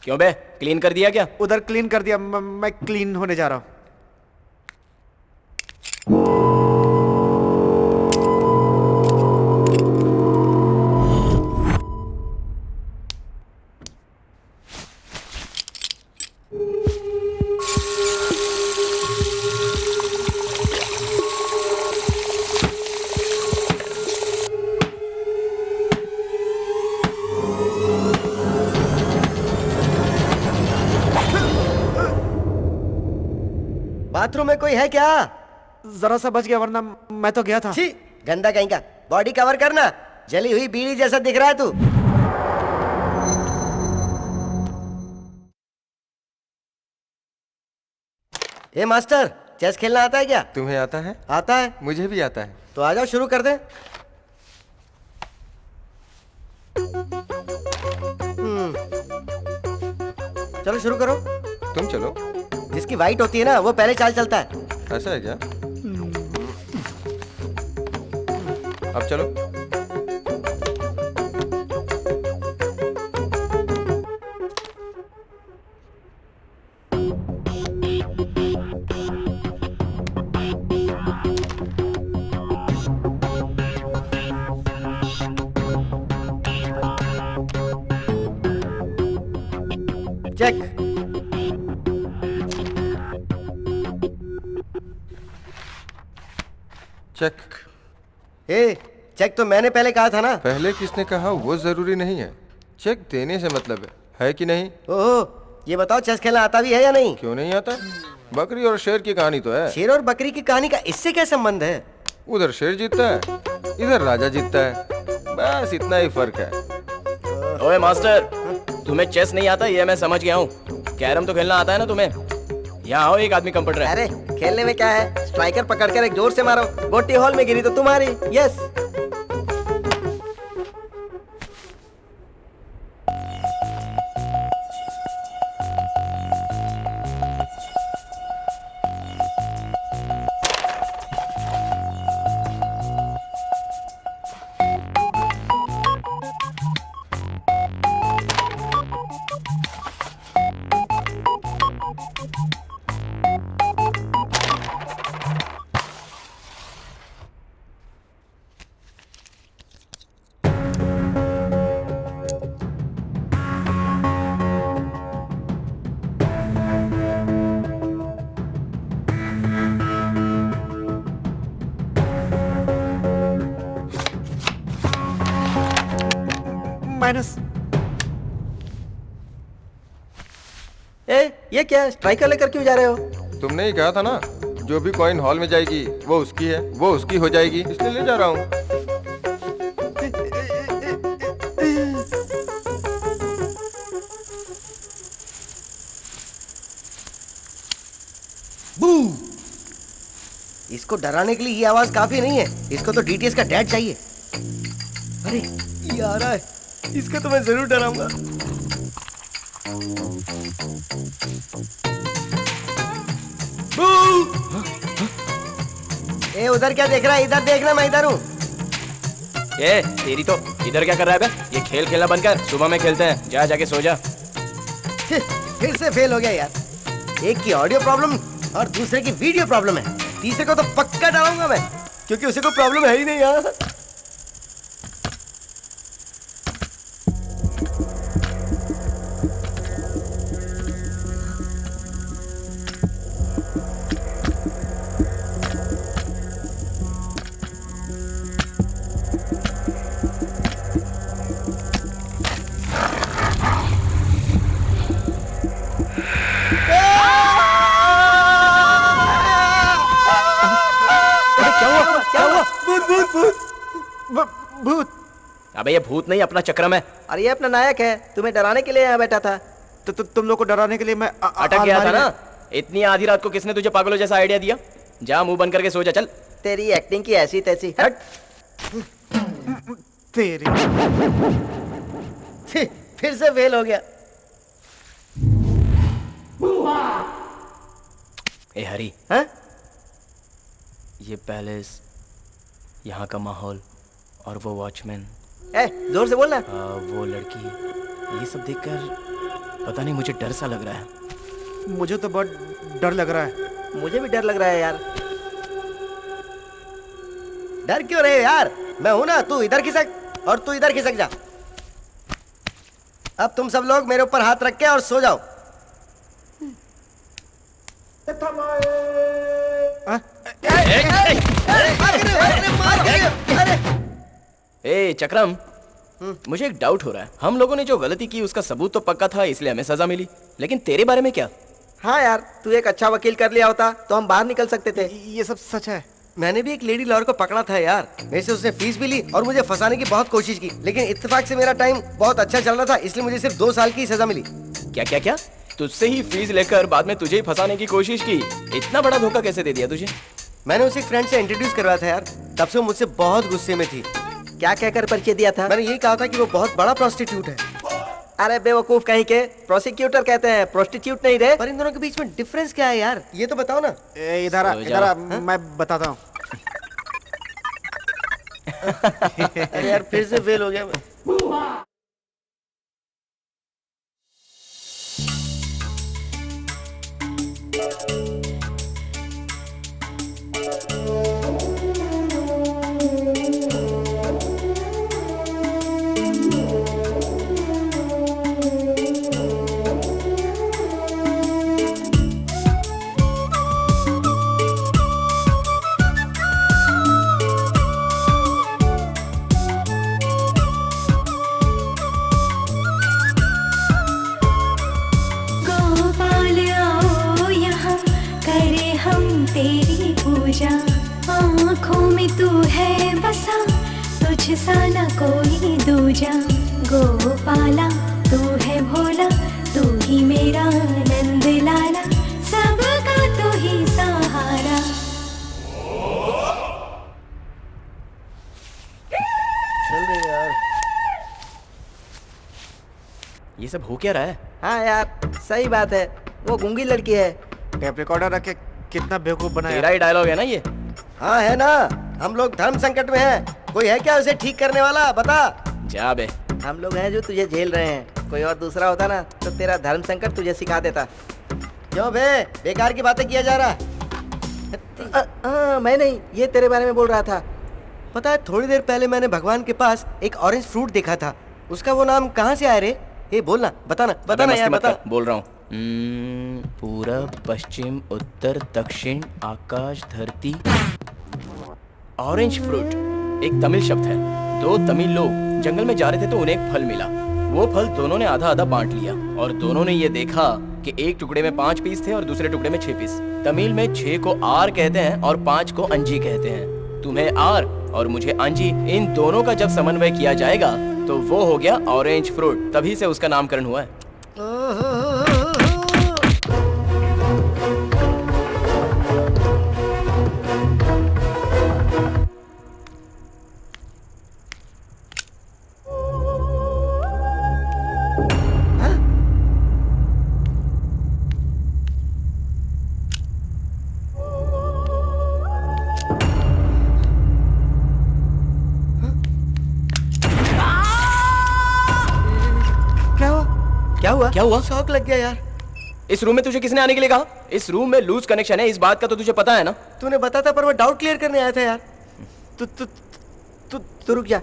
क्यों बे, क्लीन कर दिया क्या? उधर क्लीन कर दिया, मैं क्लीन होने जा रहा हूँ। बाथरूम में कोई है क्या? जरा सा बच गया, वरना मैं तो गया था। छी, गंदा कहीं का। बॉडी कवर करना, जली हुई बीड़ी जैसा दिख रहा है तू। ए मास्टर, चेस खेलना आता है क्या? तुम्हें आता है? आता है। मुझे भी आता है। तो आ जाओ, शुरू कर दे। चलो शुरू करो। तुम चलो। जिसकी वाइट होती है ना, वो पहले चाल चलता है। ऐसा है क्या? अब चलो। चेक। चेक। ए, चेक तो मैंने पहले कहा था ना। पहले किसने कहा वो जरूरी नहीं है, चेक देने से मतलब है कि नहीं? ओहो, ये बताओ चेस खेलना आता भी है या नहीं? क्यों नहीं आता? बकरी और शेर की कहानी तो है। शेर और बकरी की कहानी का इससे क्या संबंध है? उधर शेर जीतता है, इधर राजा जीतता है, बस इतना ही फर्क है। ओए मास्टर, तुम्हें चेस नहीं आता ये मैं समझ गया हूँ। कैरम तो खेलना आता है ना तुम्हें? यहाँ आओ, एक आदमी कम पड़ रहा है। अरे खेलने में क्या है, स्ट्राइकर पकड़कर एक जोर से मारो, गोटी हॉल में गिरी तो तुम्हारी। यस। माइनस। ये क्या स्ट्राइकर लेकर क्यों जा रहे हो? तुमने ही कहा था ना, जो भी कॉइन हॉल में जाएगी वो उसकी है, वो उसकी हो जाएगी, इसलिए ले जा रहा हूँ। इसको डराने के लिए ये आवाज काफी नहीं है, इसको तो डीटीएस का डैड चाहिए। अरे ये आ रहा है, इसको तो मैं जरूर डराऊंगा। ए उधर क्या देख रहा है? इधर देखना, मैं इधर हूँ। ए तेरी तो इधर क्या कर रहा है बे? ये खेल खेलना बंद कर, सुबह में खेलते हैं। जा जाके सो जा। फिर से फेल हो गया यार। एक की ऑडियो प्रॉब्लम और दूसरे की वीडियो प्रॉब्लम है, तीसरे को तो पक्का डालूंगा मैं, क्योंकि उसे कोई प्रॉब्लम है ही नहीं यार। भूत। अबे ये भूत नहीं, अपना चक्रम है। अरे ये अपना नायक है, तुम्हें डराने के लिए यहाँ बैठा था। तो तुम लोग को डराने के लिए मैं अटक गया था ना। इतनी आधी रात को किसने तुझे पागलों जैसा आइडिया दिया? जा मुंह बंद करके सो जा, चल। तेरी एक्टिंग की ऐसी तैसी। हट। तेरी फिर से फेल हो गया। ए हरी, हाँ? ये पैलेस, यहाँ का माहौल और वो वॉचमैन, जोर से बोलना। वो लड़की, ये सब देखकर पता नहीं मुझे डर सा लग रहा है। मुझे तो बहुत डर लग रहा है। मुझे भी डर लग रहा है यार। डर क्यों रहे यार? मैं हूं ना, तू इधर खिसक और तू इधर खिसक जा। अब तुम सब लोग मेरे ऊपर हाथ रख के और सो जाओ। ए चक्रम, मुझे एक डाउट हो रहा है। हम लोगों ने जो गलती की उसका सबूत तो पक्का था, इसलिए हमें सजा मिली, लेकिन तेरे बारे में क्या? हाँ यार, तू एक अच्छा वकील कर लिया होता तो हम बाहर निकल सकते थे। ये सब सच है। मैंने भी एक लेडी लॉयर को पकड़ा था यार, मेरे से उसने फीस भी ली और मुझे फंसाने की बहुत कोशिश की, लेकिन इत्तेफाक से मेरा टाइम बहुत अच्छा चल रहा था, इसलिए मुझे सिर्फ 2 साल की सजा मिली। क्या क्या क्या? तुझसे ही फीस लेकर बाद में तुझे ही फंसाने की कोशिश की? इतना बड़ा धोखा कैसे दे दिया तुझे? मैंने उसे एक फ्रेंड से इंट्रोड्यूस करवाया था यार, तब से वो मुझसे बहुत गुस्से में थी। क्या कहकर परिचय दिया था? मैंने यही कहा था कि वो बहुत बड़ा प्रोस्टिट्यूट है। अरे बेवकूफ कहीं के, प्रोसिक्यूटर कहते हैं, प्रोस्टिट्यूट नहीं रे। पर इन दोनों के बीच में डिफरेंस क्या है यार, ये तो बताओ ना। इधर मैं बताता हूँ। अरे यार फिर से फेल हो गया मैं। आँखों में तू है बसा, तुझसा न कोई दूजा। गोपाला तू है भोला, तू ही मेरा नंद लाला, सबका तू ही सहारा। चल रहे यार। ये सब हो क्या रहा है? हाँ यार सही बात है, वो गूंगी लड़की है। टेप रिकॉर्डर रख के कितना बेवकूफ बनाया। तेरा ही डायलॉग है ना ये? हाँ है ना, हम लोग धर्म संकट में हैं, कोई है क्या उसे ठीक करने वाला? बता। जा बे। हम लोग हैं जो तुझे झेल रहे हैं, कोई और दूसरा होता ना तो तेरा धर्म संकट तुझे सिखा देता। क्यों बे, बेकार की बातें किया जा रहा? मैं नहीं, ये तेरे बारे में बोल रहा था। पता है थोड़ी देर पहले मैंने भगवान के पास एक ऑरेंज फ्रूट देखा था, उसका वो नाम कहाँ से आया रे? ये बोलना, बताना यार, बता। बोल रहा हूँ। पूरब, पश्चिम, उत्तर, दक्षिण, आकाश, धरती। ऑरेंज फ्रूट एक तमिल शब्द है। 2 तमिल लोग जंगल में जा रहे थे तो उन्हें एक फल मिला। वो फल दोनों ने आधा आधा बांट लिया और दोनों ने ये देखा कि एक टुकड़े में 5 पीस थे और दूसरे टुकड़े में 6 पीस। तमिल में 6 को आर कहते हैं और 5 को अंजी कहते हैं। तुम्हें आर और मुझे अंजी, इन दोनों का जब समन्वय किया जाएगा तो वो हो गया ऑरेंज फ्रूट। तभी से उसका नामकरण हुआ है। क्या हुआ? शॉक लग गया यार। इस रूम में तुझे किसने आने के लिए कहा? इस रूम में लूज कनेक्शन है, इस बात का तो तुझे पता है ना? तूने बताया था पर मैं डाउट क्लियर करने आया था यार। तू रुक जा।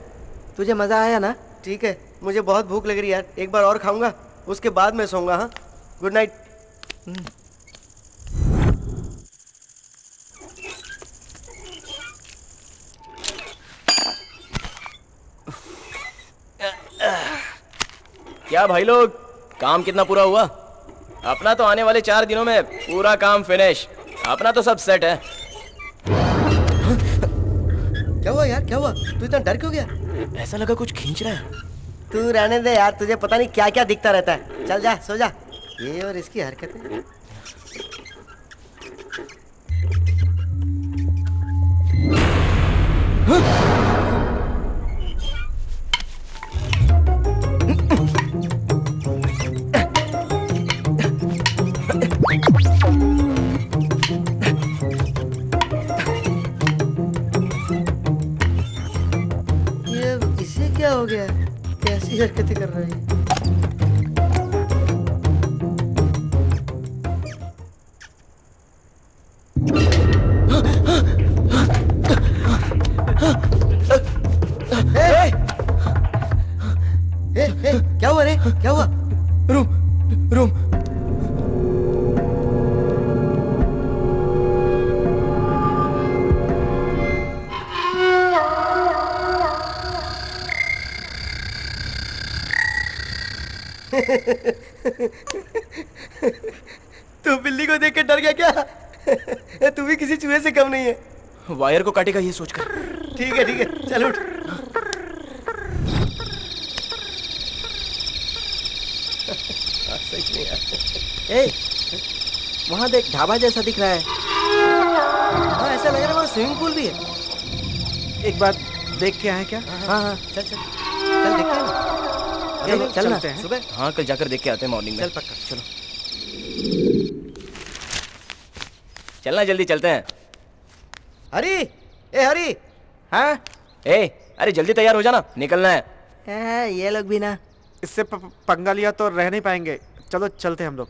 तुझे मजा आया ना? ठीक है, मुझे बहुत भूख लग रही है यार, एक बार और खाऊंगा उसके बाद मैं सोऊंगा। हाँ, गुड नाइट। क्या भाई लोग, काम कितना पूरा हुआ? अपना तो आने वाले 4 दिनों में पूरा काम फिनिश। अपना तो सब सेट है। क्या हुआ यार, क्या हुआ? तू इतना डर क्यों गया? ऐसा लगा कुछ खींच रहा है। तू रहने दे यार, तुझे पता नहीं क्या क्या दिखता रहता है। चल जा, सो जा। ये और इसकी हरकतें। क्या हो गया? कैसी हरकतें कर रही है? क्या हुआ रे? क्या हुआ? रूम तू बिल्ली को देख के डर गया क्या? तू भी किसी चूहे से कम नहीं है। वायर को काटेगा ये सोचकर। ठीक है, चल उठ। सच में यार। ए, वहाँ देख, ढाबा जैसा दिख रहा है। हाँ, ऐसा लग रहा है वहाँ स्विमिंग पूल भी है। एक बार देख के आए क्या? हाँ, चल देखते हैं ना। चलना सुबह। हाँ, कल जाकर देख के आते हैं मॉर्निंग में। चल पक्का, चलो। चलना, जल्दी चलते हैं। हरी। हाँ, अरे जल्दी तैयार हो जाना, निकलना है। ये लोग भी ना इससे पंगा लिया तो रह नहीं पाएंगे। चलो चलते हैं हम लोग।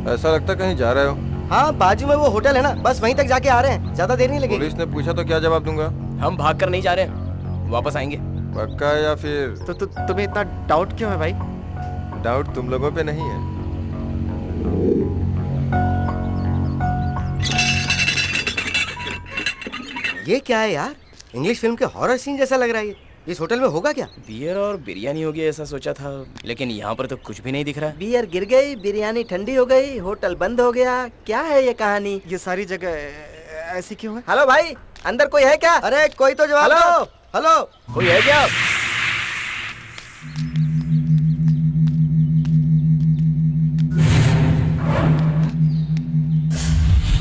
ऐसा लगता कहीं जा रहे हो। हाँ, बाजू में वो होटल है ना, बस वहीं तक जाके आ रहे हैं, ज्यादा देर नहीं लगेगी। पुलिस ने पूछा तो क्या जवाब दूंगा? हम भाग कर नहीं जा रहे हैं, वापस आएंगे। पक्का है या फिर? तो तुम्हें इतना डाउट क्यों है भाई? डाउट तुम लोगों पे नहीं है। ये क्या है यार? इंग्लिश फिल्म के हॉरर सीन जैसा लग रहा है। इस होटल में होगा क्या? बियर और बिरयानी होगी ऐसा सोचा था, लेकिन यहाँ पर तो कुछ भी नहीं दिख रहा है। बियर गिर गई, बिरयानी ठंडी हो गई, होटल बंद हो गया। क्या है ये कहानी? ये सारी जगह ऐसी क्यों है? हेलो भाई, अंदर कोई है क्या? अरे कोई तो जवाब दो। हेलो, कोई है क्या?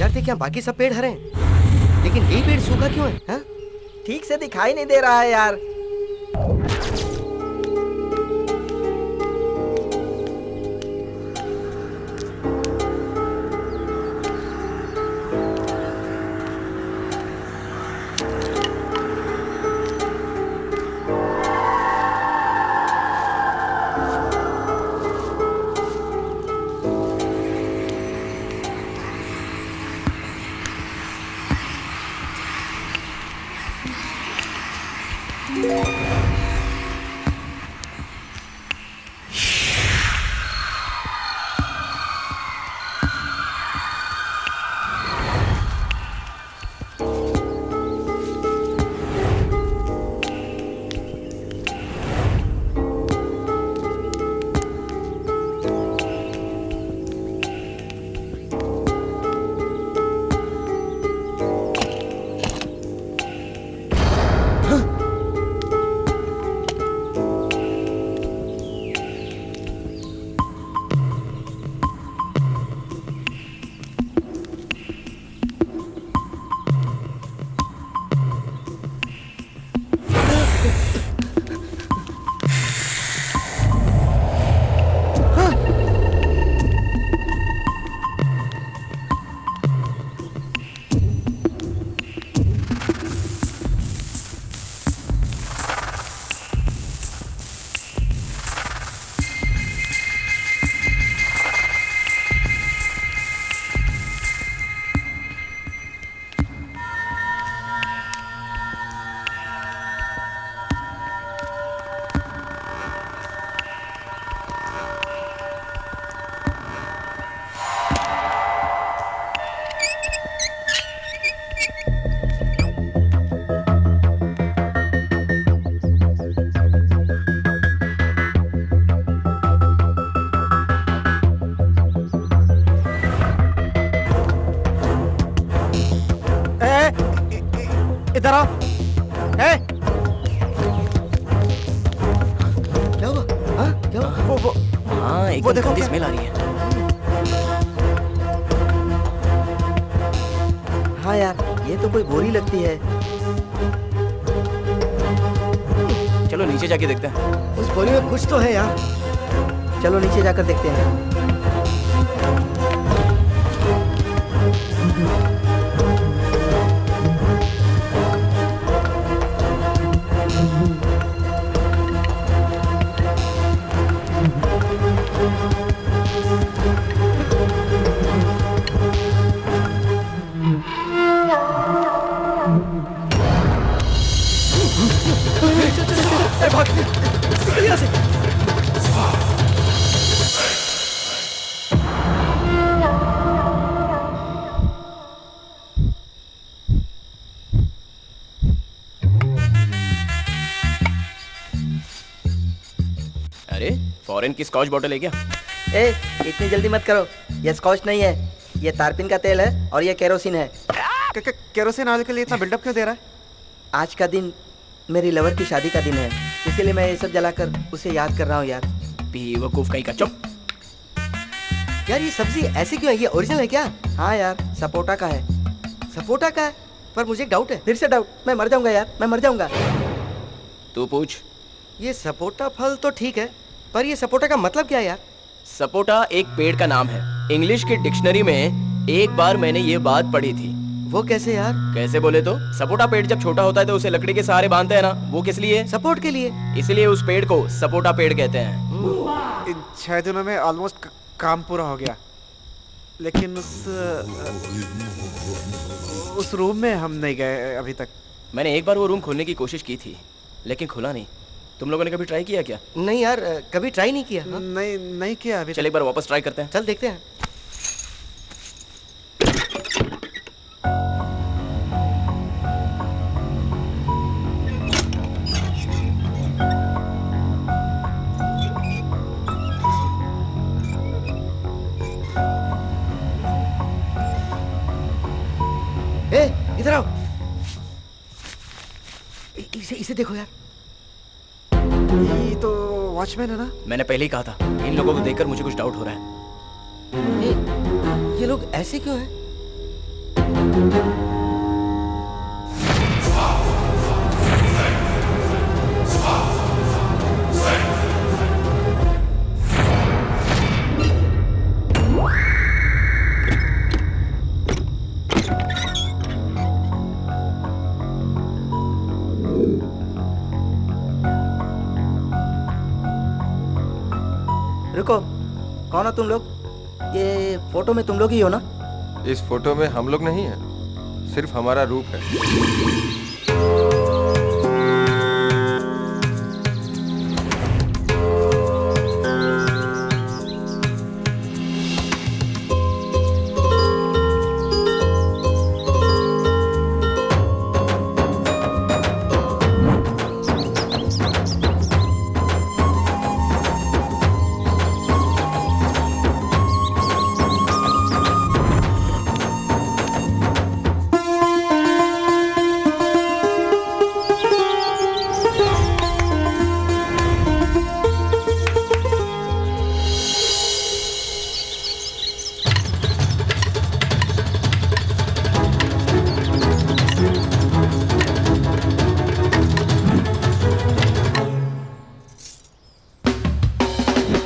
यार देख, यहाँ बाकी सब पेड़ हरे हैं, लेकिन यही पेड़ सूखा क्यों है? हा? ठीक से दिखाई नहीं दे रहा है यार। इधर आओ। ए, क्या हुआ? हाँ क्या हुआ? वो हाँ वो एकदम देखो गंदी क्या? स्मेल आ रही है। हाँ यार, ये तो कोई बोरी लगती है। चलो नीचे जाके देखते हैं। उस बोरी में कुछ तो है यार। चलो नीचे जाकर देखते हैं। अरे फॉरेन की स्कॉच बॉटल है क्या? ए, इतनी जल्दी मत करो। ये स्कॉच नहीं है, ये तारपीन का तेल है और ये केरोसिन है। केरोसिन ऑयल के लिए इतना बिल्डअप क्यों दे रहा है? आज का दिन मेरी लवर की शादी का दिन है, इसीलिए मैं ये सब जलाकर उसे याद कर रहा हूँ यार। बेवकूफ कहीं का। चुप। यार ये सब्जी ऐसी क्यों है? ये ओरिजिनल है क्या? हाँ यार, सपोटा का है। सपोटा का है? पर मुझे एक डाउट है। फिर से डाउट? मैं मर जाऊंगा यार, मैं मर जाऊंगा। तू पूछ। ये सपोटा फल तो ठीक है, पर ये सपोटा का मतलब क्या है यार? सपोटा एक पेड़ का नाम है। इंग्लिश की डिक्शनरी में एक बार मैंने ये बात पढ़ी थी। वो कैसे यार? कैसे बोले तो, सपोटा पेड़ जब छोटा होता है तो उसे लकड़ी के सहारे बांधते हैं ना, वो किस लिए? सपोर्ट के लिए। इसलिए उस पेड़ को सपोटा पेड़ कहते हैं। इन 6 दिनों में ऑलमोस्ट काम पूरा हो गया, लेकिन उस रूम में हम नहीं गए अभी तक। मैंने एक बार वो रूम खोलने की कोशिश की थी, लेकिन खुला नहीं। तुम लोगों ने कभी ट्राई किया क्या? नहीं यार, कभी ट्राई नहीं किया। हाँ? नहीं किया अभी। चल एक बार वापस ट्राई करते हैं। चल देखते हैं। इधर आओ। इसे देखो यार। ये तो वॉचमैन है ना? मैंने पहले ही कहा था, इन लोगों को देखकर मुझे कुछ डाउट हो रहा है। ये लोग ऐसे क्यों हैं? रुको, कौन हो तुम लोग? ये फोटो में तुम लोग ही हो ना? इस फोटो में हम लोग नहीं है, सिर्फ हमारा रूप है।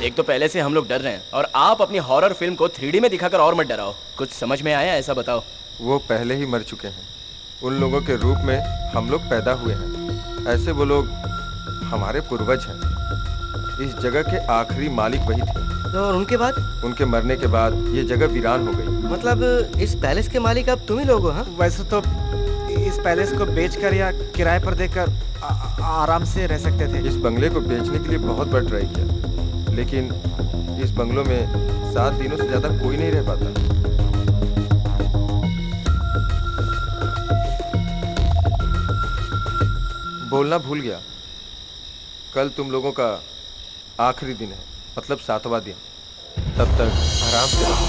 एक तो पहले से हम लोग डर रहे हैं और आप अपनी हॉरर फिल्म को 3D में दिखाकर और मत डराओ। कुछ समझ में आया ऐसा बताओ। वो पहले ही मर चुके हैं। उन लोगों के रूप में हम लोग पैदा हुए हैं। ऐसे वो लोग हमारे पूर्वज हैं। इस जगह के आखिरी मालिक वही थे। और उनके बाद? उनके मरने के बाद ये जगह वीरान हो गई। मतलब इस पैलेस के मालिक अब तुम ही लोग हो? हाँ? वैसे तो इस पैलेस को बेचकर या किराए पर देकर आराम से रह सकते थे। इस बंगले को बेचने के लिए बहुत बार ट्राई किया, लेकिन इस बंगलों में 7 दिनों से ज्यादा कोई नहीं रह पाता। बोलना भूल गया, कल तुम लोगों का आखिरी दिन है, मतलब 7वां दिन। तब तक आराम से रहो।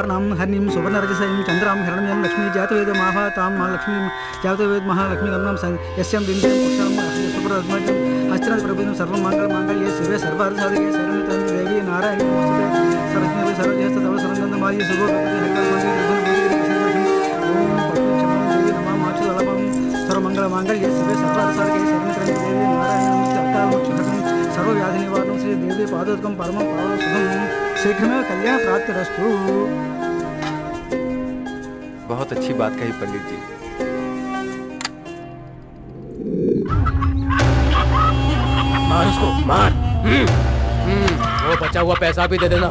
सुवर्णां हरिणीं सुवर्णरजसं चन्द्रां हिरण्यं लक्ष्मी जातवेद महातां महालक्ष्मीं जातवेद महालक्ष्मी गमनं यस्यां बिन्दुं पुरुषां सुप्रध्वजं हस्तिनाथ प्रभुं सर्वं माङ्गल्ये शिवे सर्वार्थसाधके शरण्ये देवी नारायणी नमोस्तुते सरस्वती सर्वजयस्तव सर्वनन्दमार्य शुभोपति सर्वमङ्गलमाङ्गल्ये शिवे सर्वार्थसाधके शरण्ये देवी नारायणी नमोस्तुते अकालमोक्षकं सर्वव्याधि निवारणं श्री देवी पादोदकं परमं पावनं शुभं शीघ्रमेव कल्याण प्राप्तिरस्तु। बहुत अच्छी बात कही पंडित जी। मार उसको, मार। वो बचा हुआ पैसा भी दे देना।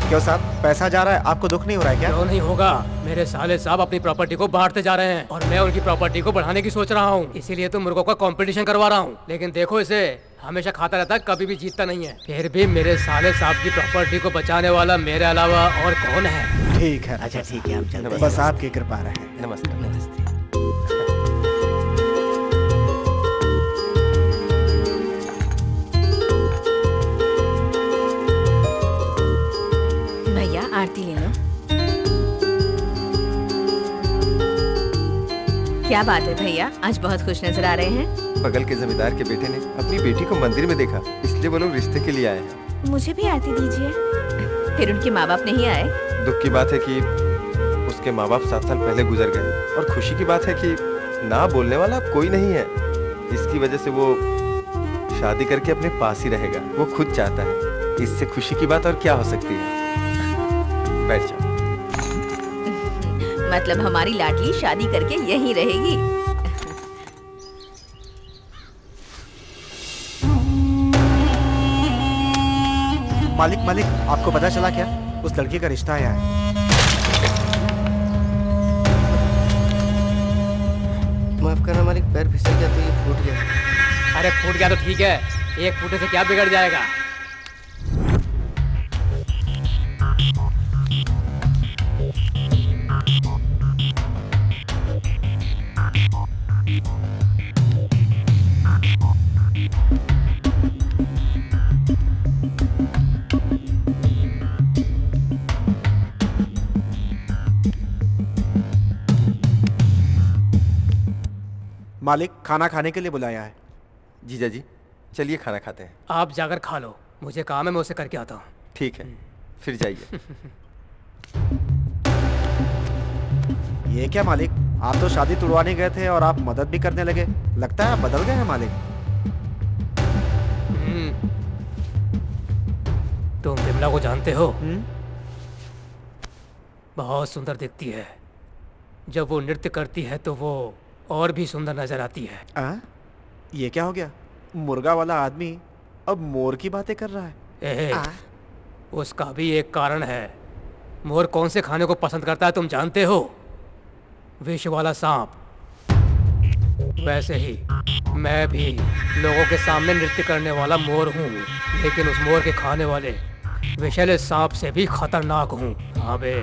क्यों साहब, पैसा जा रहा है, आपको दुख नहीं हो रहा है क्या? क्यों नहीं होगा, मेरे साले साहब अपनी प्रॉपर्टी को बांटते जा रहे हैं और मैं उनकी प्रॉपर्टी को बढ़ाने की सोच रहा हूँ, इसीलिए तो मुर्गों का कंपटीशन करवा रहा हूँ। लेकिन देखो इसे, हमेशा खाता रहता है, कभी भी जीतता नहीं है। फिर भी मेरे साले साहब की प्रॉपर्टी को बचाने वाला मेरे अलावा और कौन है? ठीक है। अच्छा ठीक है, हम चलते हैं। बस आपकी कृपा रहे। नमस्कार। नमस्ते। भैया आरती ले लो। क्या बात है भैया, आज बहुत खुश नजर आ रहे हैं। बगल के जमींदार के बेटे ने अपनी बेटी को मंदिर में देखा, इसलिए वो लोग रिश्ते के लिए आए हैं। मुझे भी आरती दीजिए। फिर उनके माँ बाप नहीं आए? दुख की बात है कि उसके माँ बाप 7 साल पहले गुजर गए और खुशी की बात है कि ना बोलने वाला कोई नहीं है। इसकी वजह से वो शादी करके अपने पास ही रहेगा, वो खुद चाहता है। इससे खुशी की बात और क्या हो सकती है। बैठ जाओ। मतलब हमारी लाडली शादी करके यहीं रहेगी? मालिक मालिक, आपको पता चला क्या? उस लड़की का रिश्ता आया है। माफ करना मालिक, पैर फिसल गया तो ये फूट गया। अरे फूट गया तो ठीक है, एक फूटे से क्या बिगड़ जाएगा। मालिक खाना खाने के लिए बुलाया है। जीजा जी चलिए खाना खाते हैं। आप जाकर खा लो, मुझे काम है, मैं उसे करके आता हूँ। ठीक है, फिर जाइए। ये क्या मालिक, आप तो शादी तुड़वाने गए थे और आप मदद भी करने लगे। लगता है आप बदल गए हैं मालिक। तुम विमला को जानते हो? बहुत सुंदर दिखती है। जब वो नृत्य करती है तो वो और भी सुंदर नजर आती है। ये क्या हो गया? मुर्गा वाला आदमी अब मोर की बातें कर रहा है। उसका भी एक कारण है। मोर कौन से खाने को पसंद करता है तुम जानते हो? विष वाला सांप। वैसे ही मैं भी लोगों के सामने नृत्य करने वाला मोर हूँ, लेकिन उस मोर के खाने वाले विषैले सांप से भी खतरनाक हूँ। हाँ बे,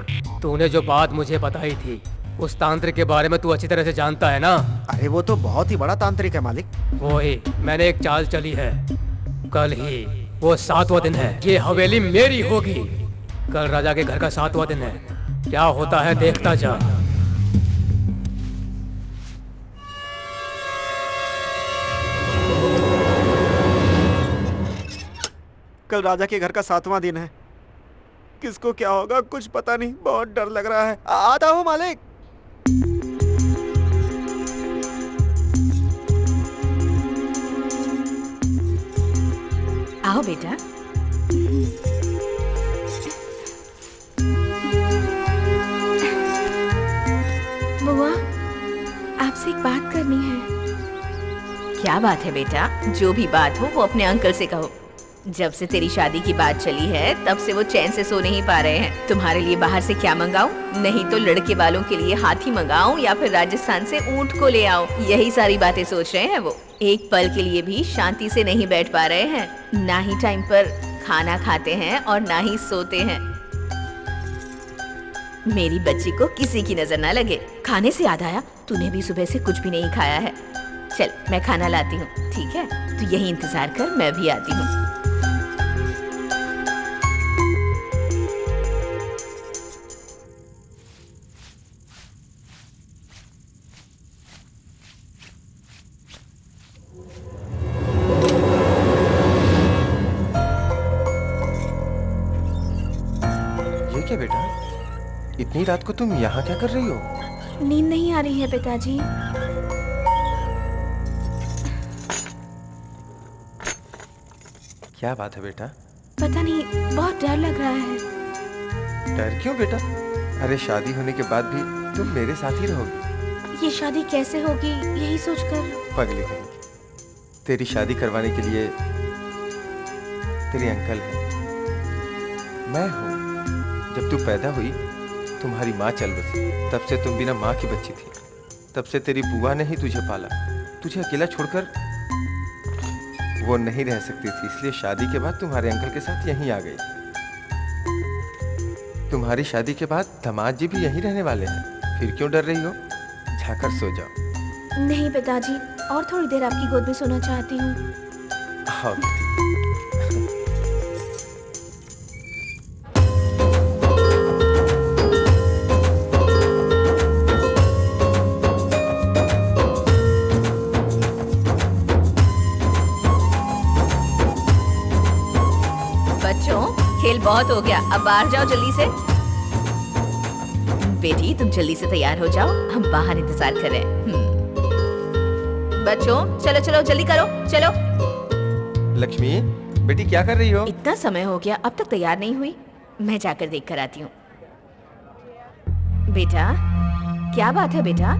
तूने जो बात मुझे बताई थी उस तांत्रिक के बारे में तू अच्छी तरह से जानता है ना? अरे वो तो बहुत ही बड़ा तांत्रिक है मालिक। वो ही मैंने एक चाल चली है। कल ही वो 7वां दिन है, ये हवेली मेरी होगी। कल राजा के घर का 7वां दिन है, क्या होता है देखता जा। कल राजा के घर का 7वां दिन है। किसको क्या होगा कुछ पता नहीं, बहुत डर लग रहा है। आता हूँ मालिक। आओ बेटा। बुआ, आपसे एक बात करनी है। क्या बात है बेटा? जो भी बात हो वो अपने अंकल से कहो। जब से तेरी शादी की बात चली है तब से वो चैन से सो नहीं पा रहे हैं। तुम्हारे लिए बाहर से क्या मंगाऊं? नहीं तो लड़के वालों के लिए हाथी मंगाऊं या फिर राजस्थान से ऊंट को ले आओ? यही सारी बातें सोच रहे हैं वो। एक पल के लिए भी शांति से नहीं बैठ पा रहे हैं। ना ही टाइम पर खाना खाते हैं और ना ही सोते हैं। मेरी बच्ची को किसी की नजर ना लगे। खाने से याद आया, तूने भी सुबह से कुछ भी नहीं खाया है। चल मैं खाना लाती हूँ, ठीक है? तू यही इंतजार कर, मैं भी आती हूँ। इतनी रात को तुम यहाँ क्या कर रही हो? नींद नहीं आ रही है पिताजी। क्या बात है बेटा? पता नहीं, बहुत डर लग रहा है। डर क्यों बेटा? अरे शादी होने के बाद भी तुम मेरे साथ ही रहोगी। ये शादी कैसे होगी यही सोचकर। पगली कहीं, तेरी शादी करवाने के लिए तेरे अंकल हैं, मैं हूँ। जब तू पैदा हुई तुम्हारी माँ चल बसी, तब से तुम बिना माँ की बच्ची थी। तब से तेरी बुआ ने ही तुझे पाला। तुझे अकेला छोड़कर वो नहीं रह सकती थी, इसलिए शादी के बाद तुम्हारे अंकल के साथ यहीं आ गई। तुम्हारी शादी के बाद दामाद जी भी यहीं रहने वाले हैं। फिर क्यों डर रही हो? जाकर सो जाओ। नहीं पिताजी, और थोड़ी देर आपकी गोद में सोना चाहती हूँ। हाँ बेटी। खेल बहुत हो गया, अब बाहर जाओ जल्दी से। बेटी तुम जल्दी से तैयार हो जाओ, हम बाहर इंतजार कर रहे हैं। बच्चों चलो चलो जल्दी करो, चलो। लक्ष्मी बेटी क्या कर रही हो? इतना समय हो गया अब तक तैयार नहीं हुई। मैं जाकर देख कर आती हूँ। बेटा क्या बात है बेटा?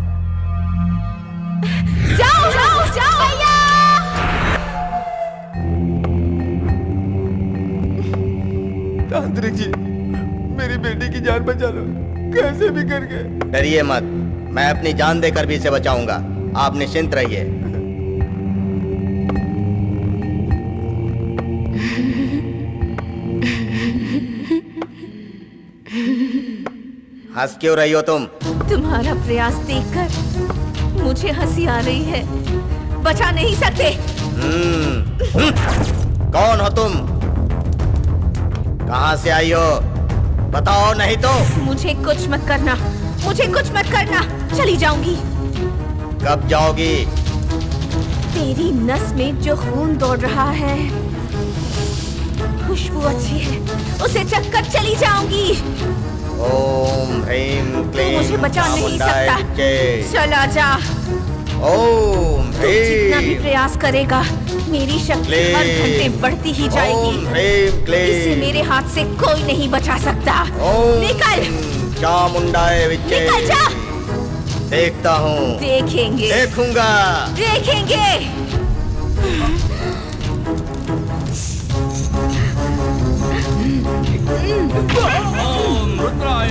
जाओ जाओ जाओ। तांत्रिक जी मेरी बेटी की जान बचा लो, कैसे भी करके। डरिए मत, मैं अपनी जान देकर भी इसे बचाऊंगा। आप निश्चिंत रहिए। हंस क्यों रही हो तुम? तुम्हारा प्रयास देखकर मुझे हंसी आ रही है। बचा नहीं सकते। कौन हो तुम? कहाँ से आई हो? बताओ नहीं तो। मुझे कुछ मत करना, मुझे कुछ मत करना। चली जाऊंगी। कब जाओगी? तेरी नस में जो खून दौड़ रहा है, खुशबू अच्छी है, उसे चखकर चली जाऊंगी। ओम ह्रीम क्लीम मुझे बचा नहीं सकता। चला जा। ओम जितना भी प्रयास करेगा मेरी शक्ति हर घंटे बढ़ती ही जाएगी। इसे मेरे हाथ से कोई नहीं बचा सकता। निकल चामुंडाए विच्चे। निकल जा। देखता हूँ। देखेंगे। देखूंगा। देखेंगे। ओम रुद्राय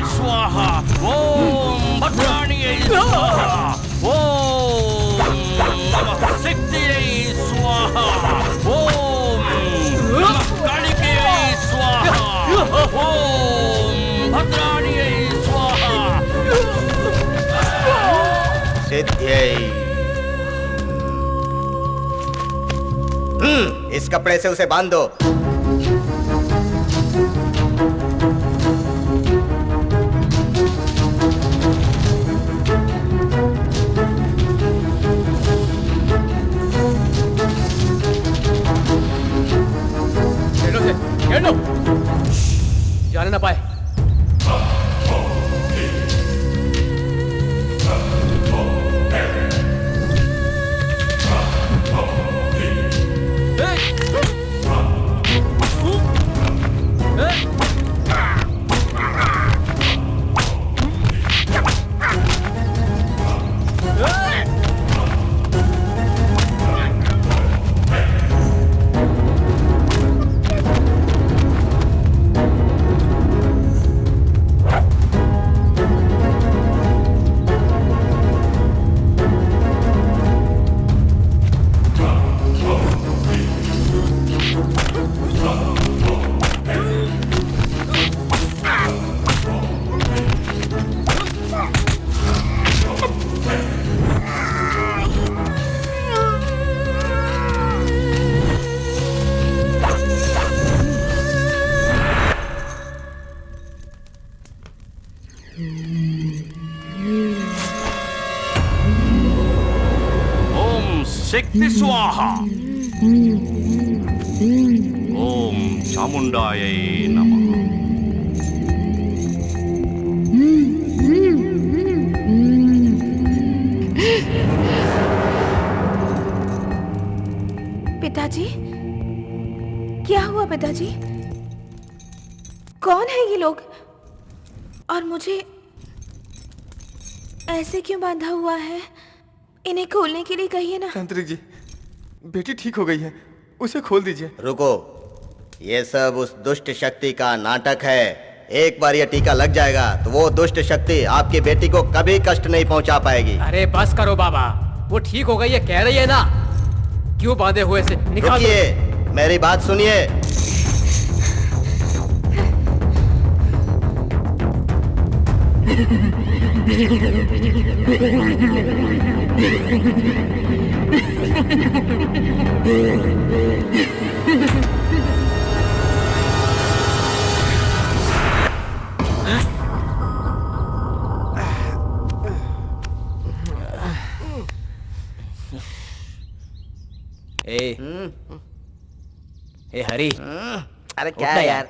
स्वाहा। ओम भद्राणीयै स्वाहा। ओम नमः शक्तियै स्वाहा। ओम नमः कालिकै स्वाहा। ओम भद्राणीयै स्वाहा। सिद्धियै। इस कपड़े से उसे बांध दो। जाने ना पाए। शक्ति स्वाहा। ओम चामुंडायै नमः। पिताजी, क्या हुआ पिताजी? कौन है ये लोग और मुझे ऐसे क्यों बांधा हुआ है? इन्हें खोलने के लिए कहिए ना। तांत्रिक जी, बेटी ठीक हो गई है, उसे खोल दीजिए। रुको, ये सब उस दुष्ट शक्ति का नाटक है। एक बार ये टीका लग जाएगा तो वो दुष्ट शक्ति आपकी बेटी को कभी कष्ट नहीं पहुंचा पाएगी। अरे बस करो बाबा, वो ठीक हो गई है कह रही है ना, क्यों बांधे हुए से निकाल। रुकिए, मेरी बात सुनिए। ए हरी, अरे क्या है यार?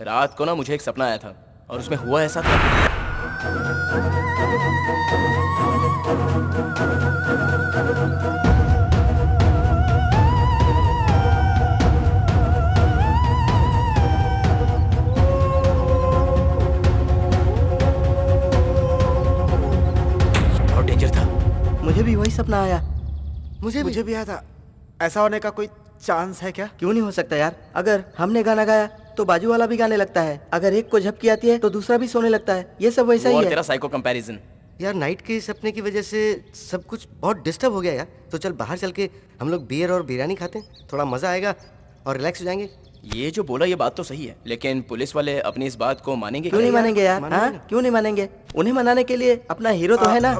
रात को ना मुझे एक सपना आया था और उसमें हुआ ऐसा था। बहुत डेंजर था। मुझे भी वही सपना आया। मुझे भी आया था। ऐसा होने का कोई चांस है क्या? क्यों नहीं हो सकता यार। अगर हमने गाना गाया तो बाजू वाला भी गाने लगता है, अगर एक को झपकी आती है तो दूसरा भी सोने लगता है। ये सब वैसा ही है। तेरा साइको कंपैरिजन। यार नाइट के सपने की वजह से सब कुछ बहुत डिस्टर्ब हो गया यार। तो चल बाहर चल के हम लोग बियर और बिरयानी खाते हैं, थोड़ा मजा आएगा और रिलैक्स हो जाएंगे। ये जो बोला ये बात तो सही है, लेकिन पुलिस वाले अपनी इस बात को मानेंगे? क्यों नहीं मानेंगे यार? हाँ, क्यों नहीं मानेंगे? उन्हें मनाने के लिए अपना हीरो तो है ना।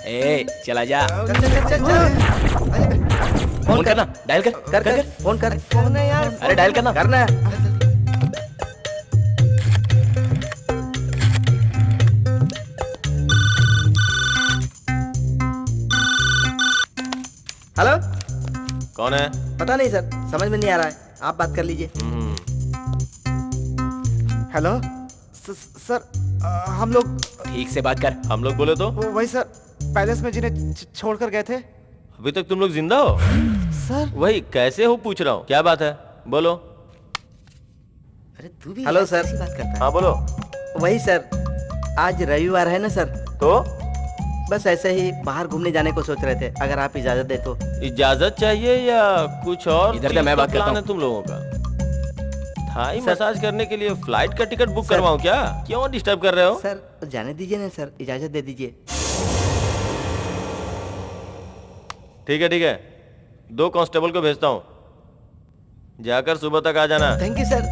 ए चला जा। फोन करना, डायल कर। फोन कर। फोन है यार। अरे डायल करना। हेलो, कौन है? पता नहीं सर, समझ में नहीं आ रहा है, आप बात कर लीजिए। हेलो सर, हम लोग ठीक से बात कर। हम लोग बोले तो? वही सर, पैलेस में जिन्हें छोड़कर गए थे। अभी तक तुम लोग जिंदा हो? सर वही कैसे हो पूछ रहा हूँ, क्या बात है बोलो। अरे तू भी हेलो सर। बात करता है। हाँ बोलो। वही सर, आज रविवार है ना सर, तो बस ऐसे ही बाहर घूमने जाने को सोच रहे थे, अगर आप इजाजत दे तो। इजाजत चाहिए या कुछ और? इधर से मैं बात करता हूँ। तुम लोगों का थाई मसाज करने के लिए फ्लाइट का टिकट बुक करवाऊं क्या? क्यों डिस्टर्ब कर रहे हो? सर जाने दीजिए ना सर, इजाजत दे दीजिए। ठीक है, 2 कांस्टेबल को भेजता हूँ, जाकर सुबह तक आ जाना। Thank you sir.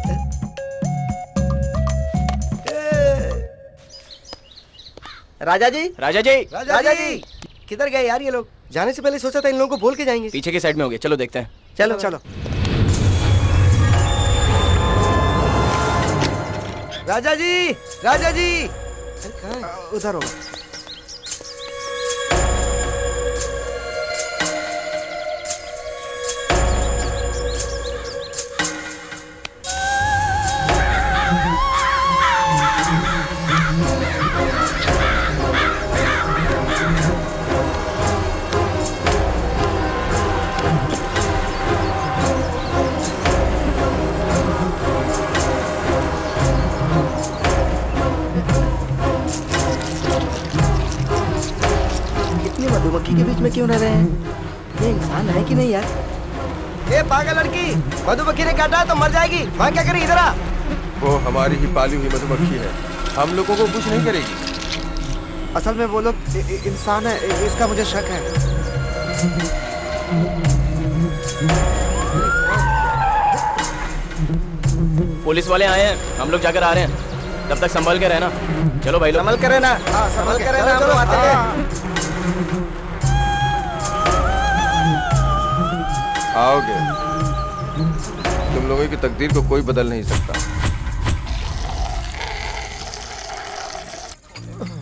Raja ji. किधर गए यार ये लोग? जाने से पहले सोचा था इन लोगों को बोल के जाएंगे। पीछे की साइड में हो गए, चलो देखते हैं। चलो। राजा जी। उधर होगा। मधुमक्खी के बीच में क्यों रह रहे हैं? ये इंसान है कि नहीं यार? ये पागल लड़की, मधुमक्खी ने काटा तो मर जाएगी, वहाँ क्या करेगी? इधर आ। वो हमारी ही पाली हुई मधुमक्खी है, हम लोगों को कुछ नहीं करेगी। असल में वो लोग इंसान है, इसका मुझे शक है। पुलिस वाले आए हैं, हम लोग जाकर आ रहे हैं, तब तक संभल के रहना। चलो भाई लोग। संभल कर रहना। हाँ, संभल कर रहना। हम लोग आते हैं। आओगे, तुम लोगों की तकदीर को कोई बदल नहीं सकता।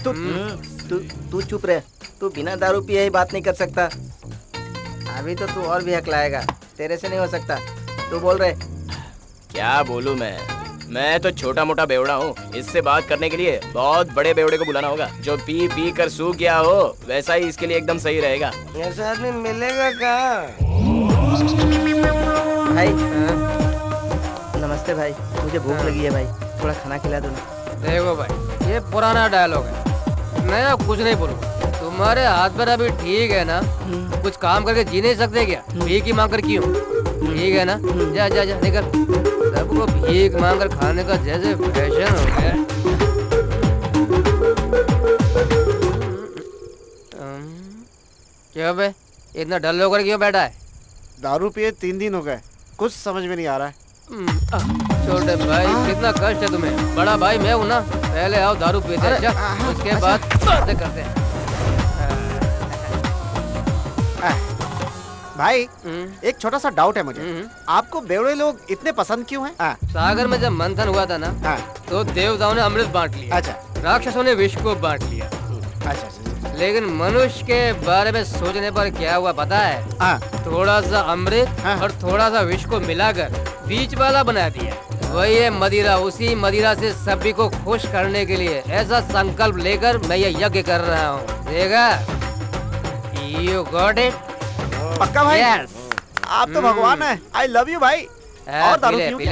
तू चुप रह। तू बिना दारू पिए ही बात नहीं कर सकता। अभी तो तू और भी हकलाएगा। तेरे से नहीं हो सकता। तू बोल रहे। क्या बोलूं मैं तो छोटा मोटा बेवड़ा हूँ। इससे बात करने के लिए बहुत बड़े बेवड़े को बुलाना होगा, जो पी पी कर सूख गया हो। वैसा ही इसके लिए एकदम सही रहेगा। ऐसा आदमी मिलेगा कहाँ? भाई नमस्ते भाई, मुझे भूख लगी है भाई, थोड़ा खाना खिला दो ना। देखो भाई, ये पुराना डायलॉग है, मैं अब कुछ नहीं बोलूँगा। तुम्हारे हाथ पर अभी ठीक है ना? कुछ काम करके जी नहीं सकते क्या? भीख ही मांग कर क्यों? ठीक है ना? जा जा जा निकल। सबको भीख मांग कर खाने का जैसे फैशन हो गया। क्या बे, इतना डल होकर क्यों बैठा है? दारू पिए 3 दिन हो गए, कुछ समझ में नहीं आ रहा है। छोटे भाई, कितना कष्ट है तुम्हें? बड़ा भाई मैं हूँ ना, पहले आओ दारू पीते हैं, उसके बाद बातें करते हैं। भाई एक छोटा सा डाउट है मुझे, आपको बेवड़े लोग इतने पसंद क्यों हैं? सागर में जब मंथन हुआ था ना, तो देवताओं ने अमृत बांट लिया। अच्छा। राक्षसों ने विष को बांट लिया। अच्छा। लेकिन मनुष्य के बारे में सोचने पर क्या हुआ पता है? थोड़ा सा अमृत और थोड़ा सा विष को मिलाकर बीच वाला बना दिया। वही है मदिरा। उसी मदिरा से सभी को खुश करने के लिए ऐसा संकल्प लेकर मैं ये यज्ञ कर रहा हूँ। देखा? You got it? पक्का भाई? Yes. आप तो भगवान है। I love you भाई। और दारू पीऊं क्या?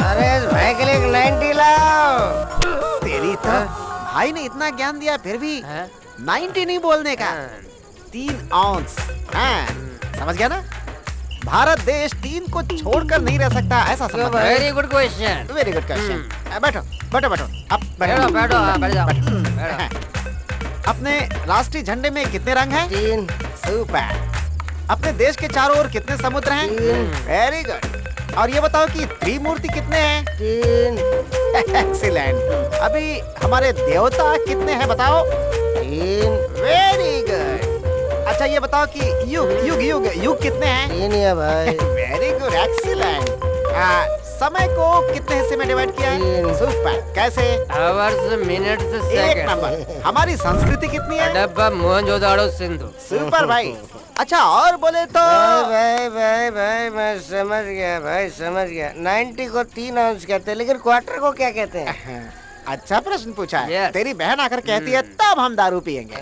अरे इस भाई के लिए एक 90 लाओ। तेरी तो भाई ने इतना ज्ञान दिया फिर भी 90 नहीं बोलने का। 3 आउंस। समझ गया ना? भारत देश 3 को छोड़कर नहीं रह सकता, ऐसा समझ। Very good question. Very good question. बैठो बैठो बैठो। अब बैठो बैठो। बैठ जाओ। अपने राष्ट्रीय झंडे में कितने रंग हैं? 3। सुपर। अपने देश के चारों ओर कितने समुद्र हैं? 3। Very good. और ये बताओ कि त्रिमूर्ति कितने हैं? 3। एक्सीलेंट। अभी हमारे देवता कितने हैं बताओ? 3। Very good. अच्छा ये बताओ कि युग युग युग युग कितने हैं? 3 है भाई। Very good, excellent. समय को कितने हिस्से में डिवाइड किया है? सुपर। कैसे? आवर्स, मिनट्स, एक सेकंड। नंबर। हमारी संस्कृति कितनी है? हड़प्पा, मोहनजोदाड़ो, सिंधु। सुपर भाई। अच्छा और बोले तो भाई मैं समझ गया भाई, समझ गया। 90 को 3 आउंस कहते हैं, लेकिन क्वार्टर को क्या कहते हैं? अच्छा प्रश्न पूछा है। तेरी बहन आकर कहती है तब हम दारू पियेंगे।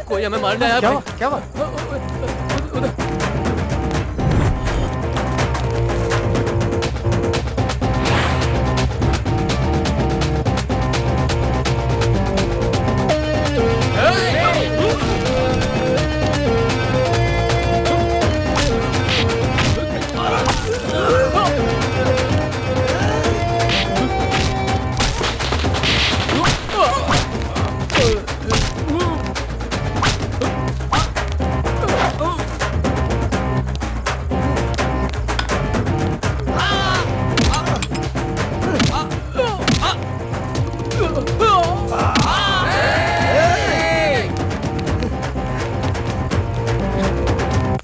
कोई हमें मारने आया। क्या हुआ?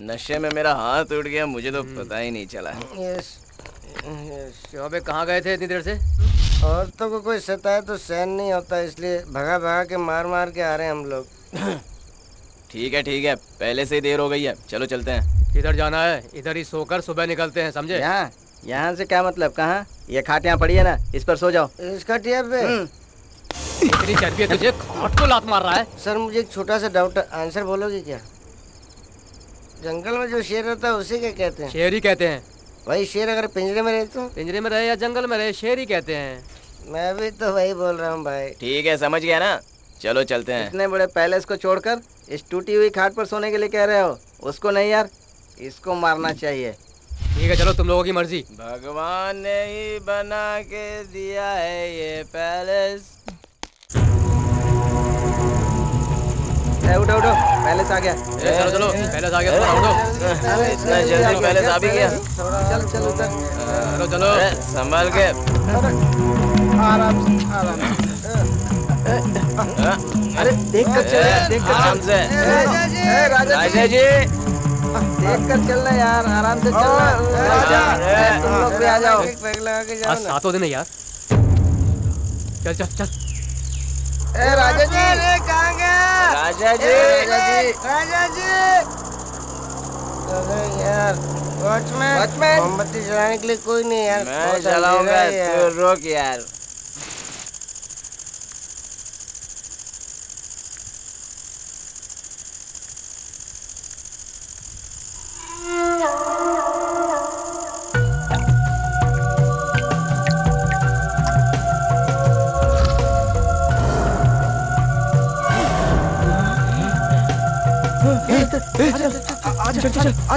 नशे में मेरा हाथ उठ गया, मुझे तो पता ही नहीं चला। शोभे कहाँ गए थे इतनी देर से? औरतों को कोई सताए तो सहन नहीं होता, इसलिए भगा भगा के मार के आ रहे हैं हम लोग। ठीक है, पहले से ही देर हो गई है, चलो चलते हैं। किधर जाना है? इधर ही सोकर सुबह निकलते हैं, समझे? यहाँ से क्या मतलब? कहाँ? ये खाट यहाँ पड़ी है ना, इस पर सो जाओ। इस खाटिया पे? इतनी चर्बी है तुझे, खाट को लात मार रहा है। सर मुझे एक छोटा सा डाउट, आंसर बोलोगे क्या? जंगल में जो शेर रहता है उसे क्या कहते हैं? शेर ही कहते हैं। वही शेर अगर पिंजरे में रहे तो? पिंजरे में रहे या जंगल में रहे, शेर ही कहते हैं। मैं भी तो वही बोल रहा हूँ भाई। ठीक है, समझ गया ना, चलो चलते हैं। इतने बड़े पैलेस को छोड़कर इस टूटी हुई खाट पर सोने के लिए कह रहे हो? उसको नहीं यार, इसको मारना चाहिए। ठीक है चलो, तुम लोगों की मर्जी। भगवान ने ही बना के दिया है ये पैलेस। उठो पैलेस आ गया। चलो पैलेस आ गया, उठो। इतना जल्दी पैलेस आ भी गया? चल उतर। चलो संभाल के। आराम से। अरे देख कर चल, देख कर आराम से। राजा जी देख कर चलना यार, आराम से चलना। राजा तुम लोग भी आ जाओ। आज सातों दिन है यार। चल चल चल। राजा जी कहाँ गया? राजा जी, राजा जी अरे यार वॉचमैन मोमबत्ती जलाने के लिए कोई नहीं यार। मैं जलाऊंगा, तू रोक यार।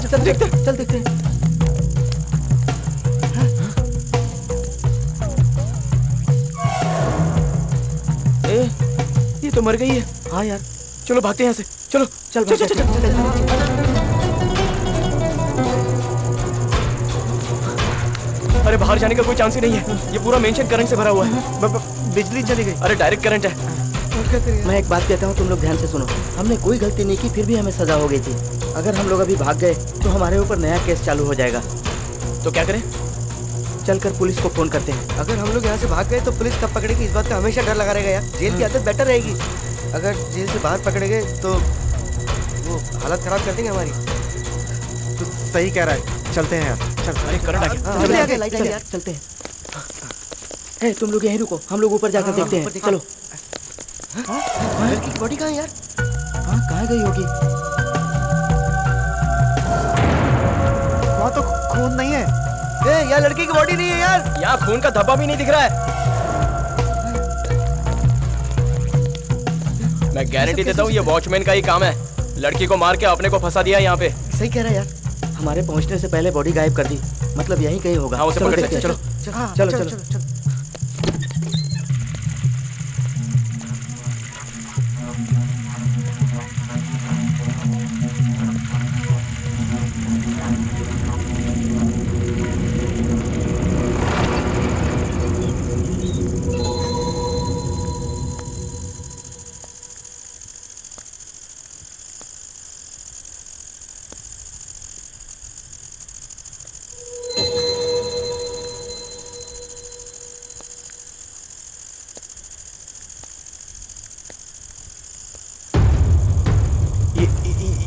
चल देखते हैं। ये तो मर गई है। हाँ यार चलो भागते हैं यहाँ से। चलो चल चल चल अरे बाहर जाने का कोई चांस ही नहीं है। ये पूरा मेंशन करंट से भरा हुआ है। बिजली चली गई। अरे डायरेक्ट करंट है। मैं एक बात कहता हूँ, तुम लोग ध्यान से सुनो। हमने कोई गलती नहीं की, फिर भी हमें सजा हो गई थी। अगर हम लोग अभी भाग गए तो हमारे ऊपर नया केस चालू हो जाएगा। तो क्या करें? चलकर पुलिस को फोन करते हैं। अगर हम लोग यहाँ से भाग गए तो पुलिस कब पकड़ेगी, इस बात का हमेशा डर लगा रहेगा यार। जेल की आदत बेटर रहेगी। अगर जेल से बाहर पकड़े गए तो वो हालत खराब कर देंगे हमारी। तो सही कह रहा है, चलते हैं यार। चल। अरे करंट आ गया। चलते आगे, लाइट यार, चलते हैं। तुम लोग यहीं रुको, हम लोग ऊपर जाकर देखते हैं। चलो। लड़की की बॉडी कहाँ है यार? हाँ कहाँ गई होगी? वहाँ तो खून नहीं है। यार लड़की की बॉडी नहीं है यार। यहाँ खून का धब्बा भी नहीं दिख रहा है। मैं गारंटी देता हूँ ये वॉचमैन का ही काम है। लड़की को मार के अपने को फंसा दिया यहाँ पे। सही कह रहा है यार। हमारे पहुंचने से पहले बॉडी गायब कर दी, मतलब यहीं कहीं होगा। हाँ, उसे पकड़ देखते सकते हैं। हैं। चलो चलो।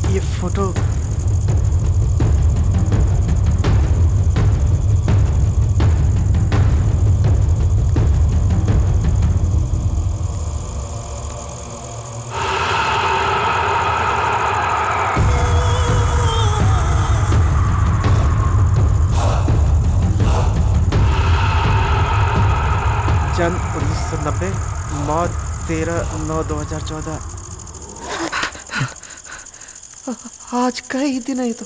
ये फोटो जन्म 1990, मौत 13/9/2014। आज का ही दिन है ये तो।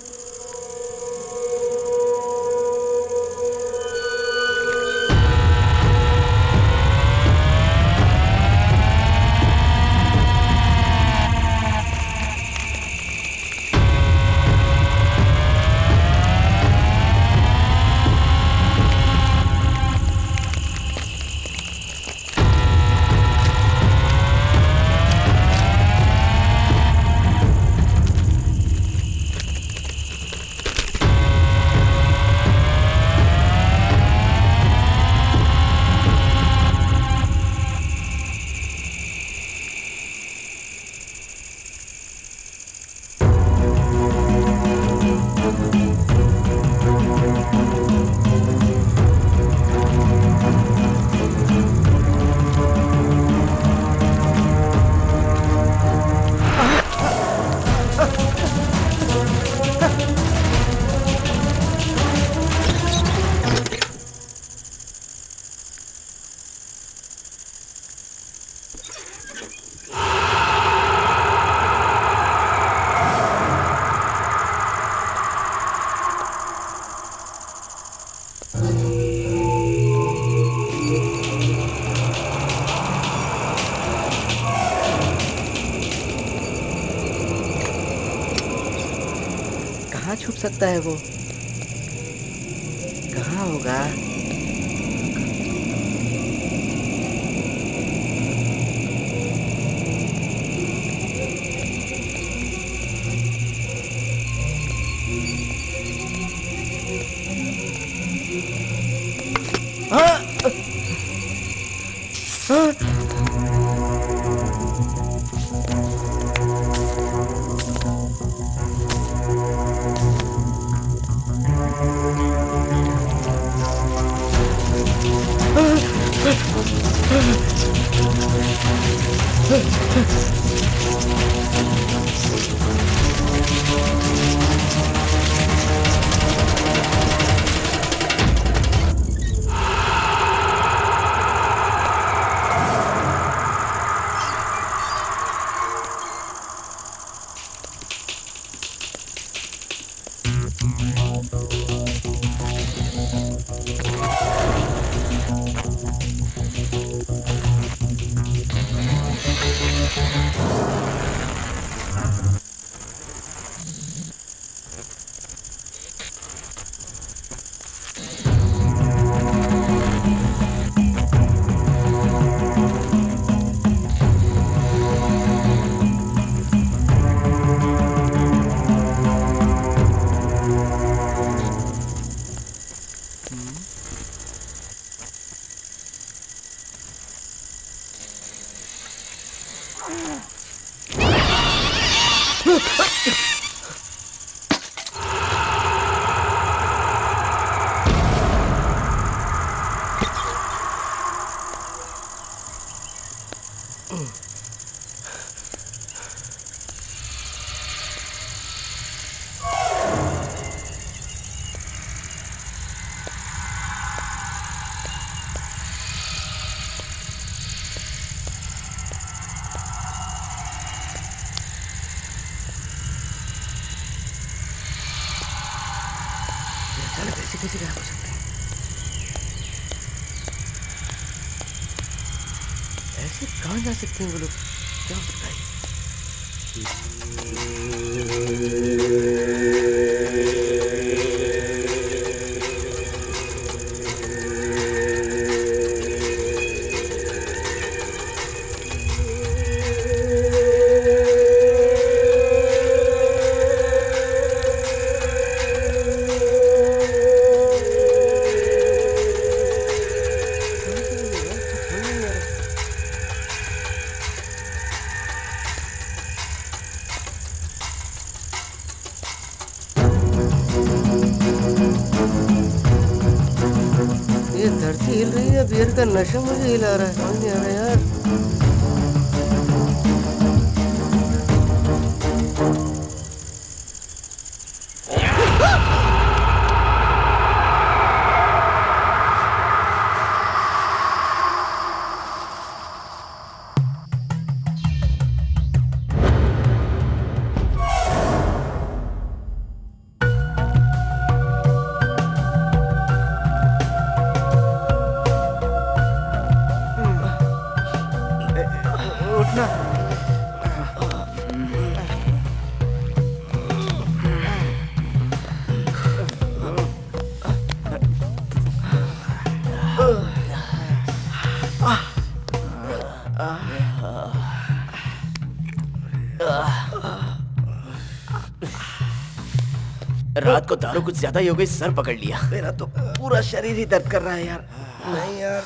कहाँ छुप सकता है वो? कहाँ होगा? अचानक ऐसे कैसे गायब हो सकते हैं? ऐसे कहाँ जा सकते हैं वो लोग? क्या हो सकता है? ये धरती हिल रही है, बियर का नशा मुझे हिला रहा है, समझ नहीं आ रहा यार। उठना। रात को दारू कुछ ज्यादा ही हो गई, सर पकड़ लिया। मेरा तो पूरा शरीर ही दर्द कर रहा है यार। नहीं यार,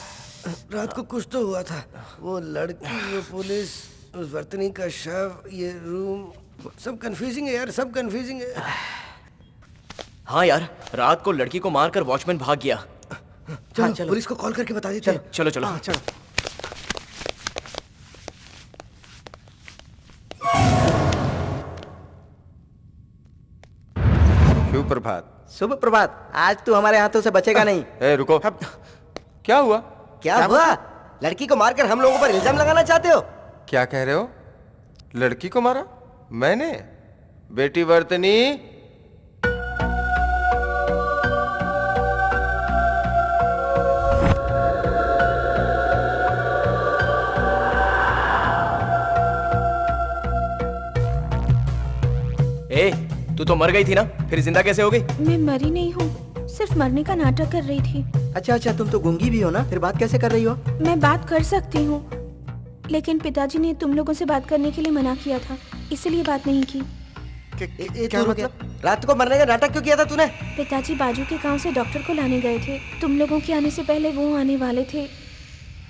रात को कुछ तो हुआ था। वो लड़की, वो पुलिस, उस वर्तनी का शव, ये रूम, सब कंफ्यूजिंग है यार, सब कंफ्यूजिंग है। हाँ यार, रात को लड़की को मारकर वॉचमैन भाग गया। चलो पुलिस को कॉल करके बता देते हैं। चलो चलो हाँ, चलो। शुभ प्रभात। शुभ प्रभात। आज तू हमारे हाथों से बचेगा नहीं। ए रुको, क्या हुआ? क्या हुआ? लड़की को मारकर हम लोगों पर इल्जाम लगाना चाहते हो? क्या कह रहे हो? लड़की को मारा मैंने? बेटी वर्तनी, ए, तू तो मर गई थी ना, फिर जिंदा कैसे हो गई? मैं मरी नहीं हूँ, सिर्फ मरने का नाटक कर रही थी। अच्छा, तुम तो गूंगी भी हो ना, फिर बात कैसे कर रही हो? मैं बात कर सकती हूँ, लेकिन पिताजी ने तुम लोगों से बात करने के लिए मना किया था, इसीलिए बात नहीं की। क्या मतलब? रात को मरने का नाटक क्यों किया था तूने? पिताजी बाजू के गांव से डॉक्टर को लाने गए थे। तुम लोगों के आने से पहले वो आने वाले थे,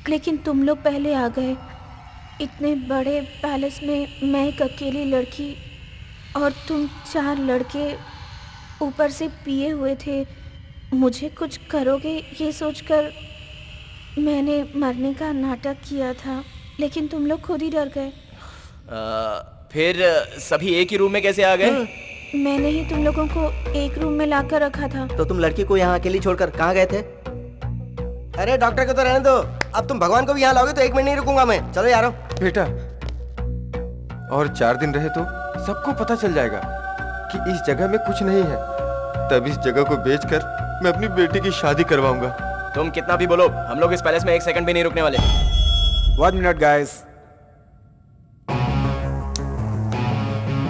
लेकिन तुम लोग पहले आ गए। इतने बड़े पैलेस में मैं एक अकेली लड़की और तुम 4 लड़के ऊपर से पिए हुए थे। मुझे कुछ करोगे ये सोचकर मैंने मरने का नाटक किया था, लेकिन तुम लोग खुद ही डर गए। फिर सभी एक ही रूम में कैसे आ गए? मैंने ही तुम लोगों को एक रूम में लाकर रखा था। तो तुम लड़की को यहाँ अकेली छोड़कर कहाँ गए थे? अरे डॉक्टर को तो रहने दो, अब तुम भगवान को भी यहाँ लाओगे तो 1 मिनट नहीं रुकूंगा मैं। चलो यारो। बेटा, और 4 दिन रहे तो सबको पता चल जाएगा कि इस जगह में कुछ नहीं है। तब इस जगह को बेचकर मैं अपनी बेटी की शादी करवाऊंगा। तुम कितना भी बोलो, हम लोग इस पैलेस में 1 सेकंड भी नहीं रुकने वाले। 1 मिनट गाइस,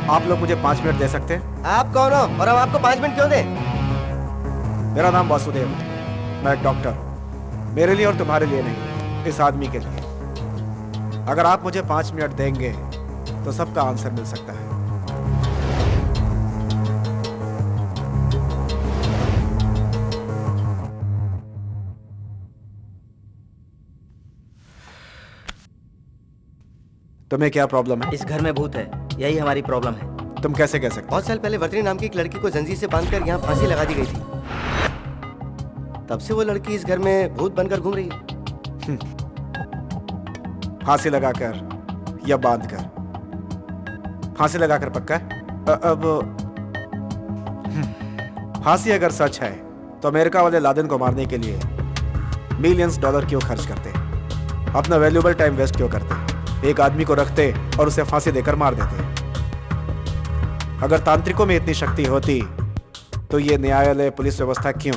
आप लोग मुझे 5 मिनट दे सकते हैं? आप कौन हो और हम आपको 5 मिनट क्यों दें? मेरा नाम वासुदेव, मैं एक डॉक्टर। मेरे लिए और तुम्हारे लिए नहीं, इस आदमी के लिए। अगर आप मुझे 5 मिनट देंगे तो सबका आंसर मिल सकता है। तुम्हें क्या प्रॉब्लम है? इस घर में भूत है, यही हमारी प्रॉब्लम है। तुम कैसे कह सकते हो? बहुत साल पहले वर्तनी नाम की एक लड़की को जंजीर से बांधकर यहाँ फांसी लगा दी गई थी। तब से वो लड़की इस घर में भूत बनकर घूम रही है। फांसी लगाकर या बांधकर? फांसी लगाकर पक्का है? अब फांसी अगर सच है तो अमेरिका वाले लादेन को मारने के लिए $मिलियंस क्यों खर्च करते? अपना वैल्यूएबल टाइम वेस्ट क्यों करते? एक आदमी को रखते और उसे फांसी देकर मार देते। अगर तांत्रिकों में इतनी शक्ति होती तो ये न्यायालय, पुलिस व्यवस्था क्यों?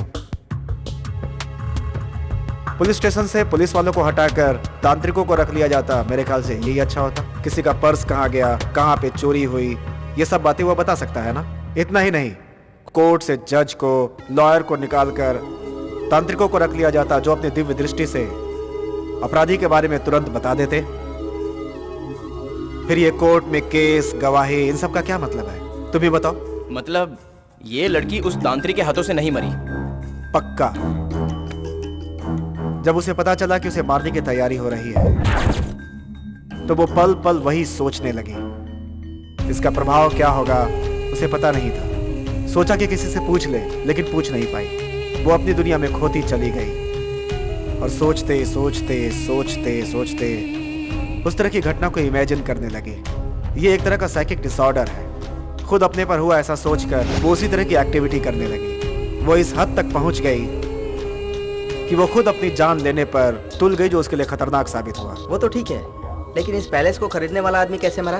पुलिस स्टेशन से पुलिस वालों को हटाकर तांत्रिकों को रख लिया जाता, मेरे ख्याल से यही अच्छा होता। किसी का पर्स कहाँ गया, कहाँ पे चोरी हुई, ये सब बातें वो बता सकता है ना। इतना ही नहीं, कोर्ट से जज को, लॉयर को निकालकर तांत्रिकों को रख लिया जाता, जो अपनी दिव्य दृष्टि से अपराधी के बारे में तुरंत बता देते। फिर ये कोर्ट में केस, गवाही, इन सब का क्या मतलब है? तुम ही बताओ। मतलब ये लड़की उस तांत्रिक के हाथों से नहीं मरी? पक्का। जब उसे पता चला कि उसे मारने की तैयारी हो रही है तो वो पल पल वही सोचने लगी। इसका प्रभाव क्या होगा उसे पता नहीं था। सोचा कि किसी से पूछ ले, लेकिन पूछ नहीं पाई। वो अपनी दुनिया में खोती चली गई और सोचते सोचते सोचते सोचते उस तरह की घटना को इमेजिन करने लगी। ये एक तरह का साइकिक डिसऑर्डर है। खुद अपने पर हुआ ऐसा सोचकर वो उसी तरह की एक्टिविटी करने लगी। वो इस हद तक पहुंच गई कि वो खुद अपनी जान लेने पर तुल गई, जो उसके लिए खतरनाक साबित हुआ। वो तो ठीक है, लेकिन इस पैलेस को खरीदने वाला आदमी कैसे मरा?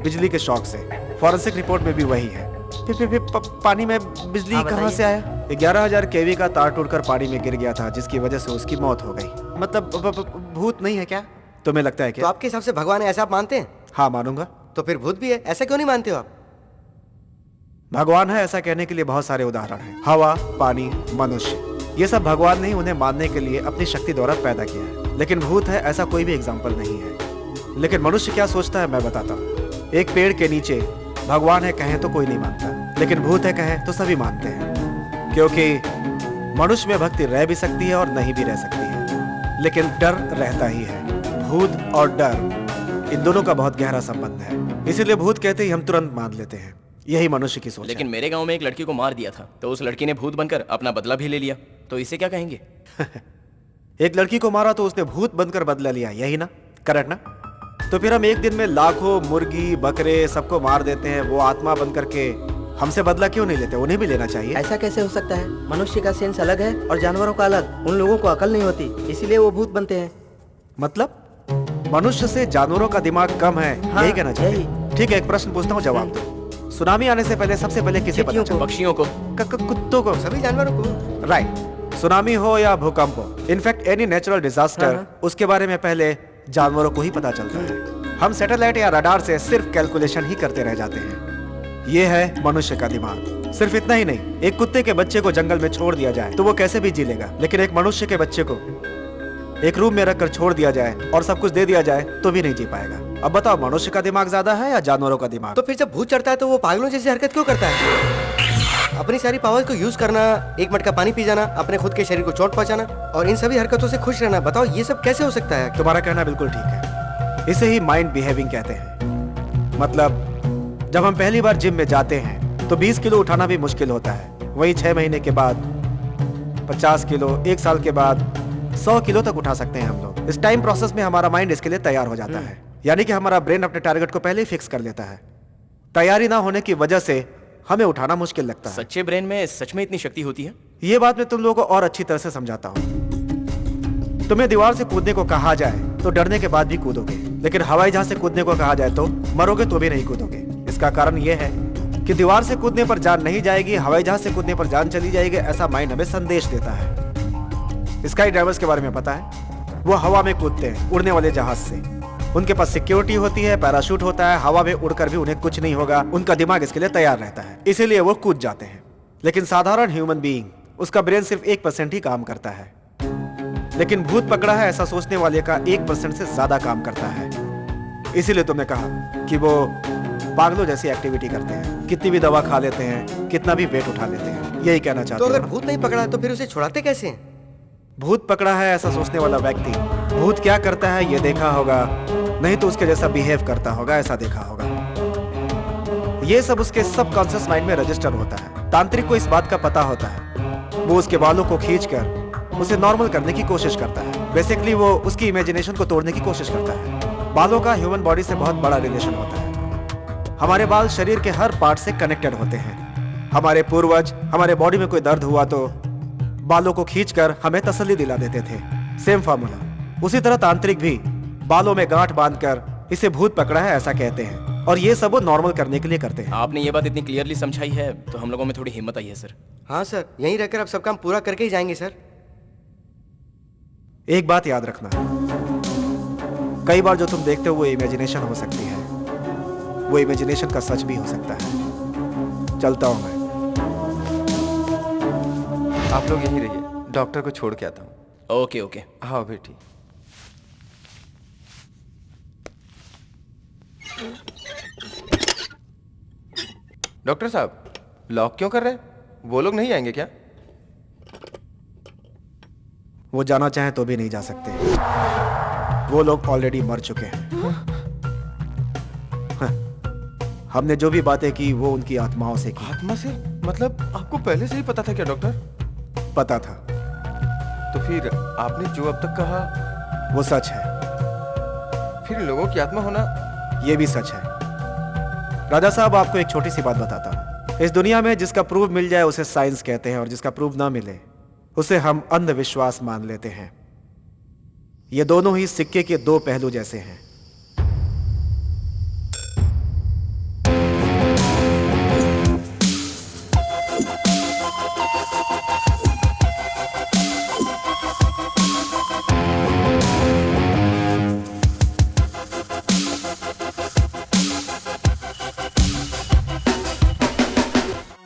बिजली के शॉक से। फॉरेंसिक रिपोर्ट में भी वही है। फिर पानी में बिजली कहाँ से आया? 11,000 केवी का तार टूटकर पानी में गिर गया था, जिसकी वजह से उसकी मौत हो गई। मतलब भूत नहीं है क्या? तुम्हें लगता है क्या? तो आपके हिसाब से भगवान है, ऐसा आप मानते हैं? हाँ, मानूंगा। तो फिर भूत भी है, ऐसा क्यों नहीं मानते हो आप? भगवान है ऐसा कहने के लिए बहुत सारे उदाहरण हैं। हवा, पानी, मनुष्य, ये सब भगवान ने उन्हें मानने के लिए अपनी शक्ति द्वारा पैदा किया है। लेकिन भूत है ऐसा कोई भी एग्जाम्पल नहीं है। लेकिन मनुष्य क्या सोचता है मैं बताता हूँ। एक पेड़ के नीचे भगवान है कहें तो कोई नहीं मानता, लेकिन भूत है कहें तो सभी मानते हैं, क्योंकि मनुष्य में भक्ति रह भी सकती है और नहीं भी रह सकती है, लेकिन डर रहता ही है। भूत और डर, इन दोनों का बहुत गहरा संबंध है। इसीलिए भूत कहते ही हम तुरंत मान लेते हैं। यही मनुष्य की सोच लेकिन मेरे गांव में एक लड़की को मार दिया था, तो उस लड़की ने भूत बनकर अपना बदला भी ले लिया, तो इसे क्या कहेंगे? एक लड़की को मारा तो उसने भूत बनकर बदला लिया, यही ना? करेक्ट ना? तो फिर हम एक दिन में लाखों मुर्गी, बकरे सबको मार देते हैं, वो आत्मा बन करके हमसे बदला क्यों नहीं लेते? उन्हें भी लेना चाहिए। ऐसा कैसे हो सकता है? मनुष्य का सेंस अलग है और जानवरों का अलग। उन लोगों को अकल नहीं होती, इसीलिए वो भूत बनते हैं। मतलब मनुष्य से जानवरों का दिमाग कम है, हाँ, यही कहना चाहिए। ठीक है, एक प्रश्न पूछता हूँ, जवाब दो। सुनामी आने से पहले सबसे पहले किसे पता चला? पक्षियों को, कुत्तों को, सभी जानवरों को। राइट। सुनामी हो या भूकंप हो, इनफैक्ट एनी नेचुरल डिजास्टर, उसके बारे में पहले जानवरों को ही पता चलता है। हम सैटेलाइट या रडार से सिर्फ कैलकुलेशन ही करते रह जाते हैं। ये है मनुष्य का दिमाग। सिर्फ इतना ही नहीं, एक कुत्ते के बच्चे को जंगल में छोड़ दिया जाए तो वो कैसे भी जी लेगा, लेकिन एक मनुष्य के बच्चे को एक रूम में रखकर छोड़ दिया जाए और सब कुछ दे दिया जाए तो भी नहीं जी पाएगा। अब बताओ, मनुष्य का दिमाग ज्यादा है या जानवरों का दिमाग? तो फिर जब भूत चढ़ता है तो वो पागलों जैसी हरकत क्यों करता है? अपनी सारी पावर को यूज करना, एक मटका पानी पी जाना, अपने खुद के शरीर को चोट पहुंचाना और इन सभी हरकतों से खुश रहना, बताओ ये सब कैसे हो सकता है? तुम्हारा कहना बिल्कुल ठीक है। इसे ही माइंड बिहेविंग कहते हैं। मतलब जब हम पहली बार जिम में जाते हैं तो 20 किलो उठाना भी मुश्किल होता है, वही 6 महीने के बाद 50 किलो, 1 साल के बाद 100 किलो तक उठा सकते हैं हम लोग। इस टाइम प्रोसेस में हमारा माइंड इसके लिए तैयार हो जाता है, यानी कि हमारा ब्रेन अपने टारगेट को पहले ही फिक्स कर लेता है। तैयारी ना होने की वजह से हमें उठाना मुश्किल लगता है। सच्चे ब्रेन में सच में इतनी शक्ति होती है? ये बात मैं तुम लोगों को और अच्छी तरह से समझाता हूँ। तुम्हें दीवार से कूदने को कहा जाए तो डरने के बाद भी कूदोगे, लेकिन हवाई जहाज से कूदने को कहा जाए तो मरोगे तो भी नहीं कूदोगे। इसका कारण यह है कि दीवार से कूदने पर जान नहीं जाएगी, हवाई जहाज से कूदने पर जान चली जाएगी, ऐसा माइंड हमें संदेश देता है। स्काई ड्राइवर्स के बारे में पता है? वो हवा में कूदते हैं उड़ने वाले जहाज से। उनके पास सिक्योरिटी होती है, पैराशूट होता है, हवा में उड़कर भी उन्हें कुछ नहीं होगा, उनका दिमाग इसके लिए तैयार रहता है, इसीलिए वो कूद जाते हैं। लेकिन साधारण ह्यूमन बीइंग, उसका ब्रेन सिर्फ 1% ही काम करता है, लेकिन भूत पकड़ा है ऐसा सोचने वाले का 1% से ज्यादा काम करता है। इसीलिए तुमने कहा कि वो पागलों जैसी एक्टिविटी करते हैं, कितनी भी दवा खा लेते हैं, कितना भी वेट उठा लेते हैं। यही कहना चाहते तो हो? अगर भूत नहीं पकड़ा तो फिर उसे छुड़ाते कैसे हैं? भूत पकड़ा है ऐसा सोचने वाला व्यक्ति भूत क्या करता है ये देखा होगा, नहीं तो उसके जैसा बिहेव करता होगा ऐसा देखा होगा। ये सब उसके सबकॉन्शियस माइंड में रजिस्टर होता है। तांत्रिक को इस बात का पता होता है। वो उसके बालों को खींचकर उसे नॉर्मल करने की कोशिश करता है। बेसिकली वो उसकी इमेजिनेशन को तोड़ने की कोशिश करता है। बालों का ह्यूमन बॉडी से बहुत बड़ा रिलेशन होता है। हमारे बाल शरीर के हर पार्ट से कनेक्टेड होते हैं। हमारे पूर्वज हमारे बॉडी में कोई दर्द हुआ तो बालों को खींचकर हमें तसल्ली दिला देते थे। Same formula. उसी तरह तांत्रिक भी बालों में गांठ बांधकर इसे भूत पकड़ा है ऐसा कहते हैं। और ये सब वो नॉर्मल करने के लिए करते हैं। आपने ये बात इतनी क्लियरली समझाई है तो हम लोगों में थोड़ी हिम्मत आई है सर। हाँ सर, यहीं रहकर आप सब काम पूरा करके ही जाएंगे सर। एक बात याद रखना, कई बार जो तुम देखते हो वो इमेजिनेशन हो सकती है, वो इमेजिनेशन का सच भी हो सकता है। चलता हूं मैं। आप लोग यहीं रहिए, डॉक्टर को छोड़ के आता हूँ। Okay okay. हाँ बेटी। डॉक्टर साहब, लॉक क्यों कर रहे हैं? वो लोग नहीं आएंगे क्या? वो जाना चाहे तो भी नहीं जा सकते, वो लोग ऑलरेडी मर चुके हैं। हाँ, हमने जो भी बातें की वो उनकी आत्माओं से की। आत्मा से? मतलब आपको पहले से ही पता था क्या डॉक्टर? पता था। तो फिर आपने जो अब तक कहा वो सच है। फिर लोगों की आत्मा होना ये भी सच है। राजा साहब, आपको एक छोटी सी बात बताता हूं। इस दुनिया में जिसका प्रूफ मिल जाए उसे साइंस कहते हैं, और जिसका प्रूफ ना मिले उसे हम अंधविश्वास मान लेते हैं। ये दोनों ही सिक्के के दो पहलू जैसे हैं।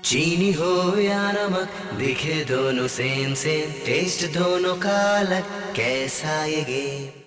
चीनी हो या नमक, दिखे दोनों सेम सेम, टेस्ट दोनों का अलग, कैसा ये गेम।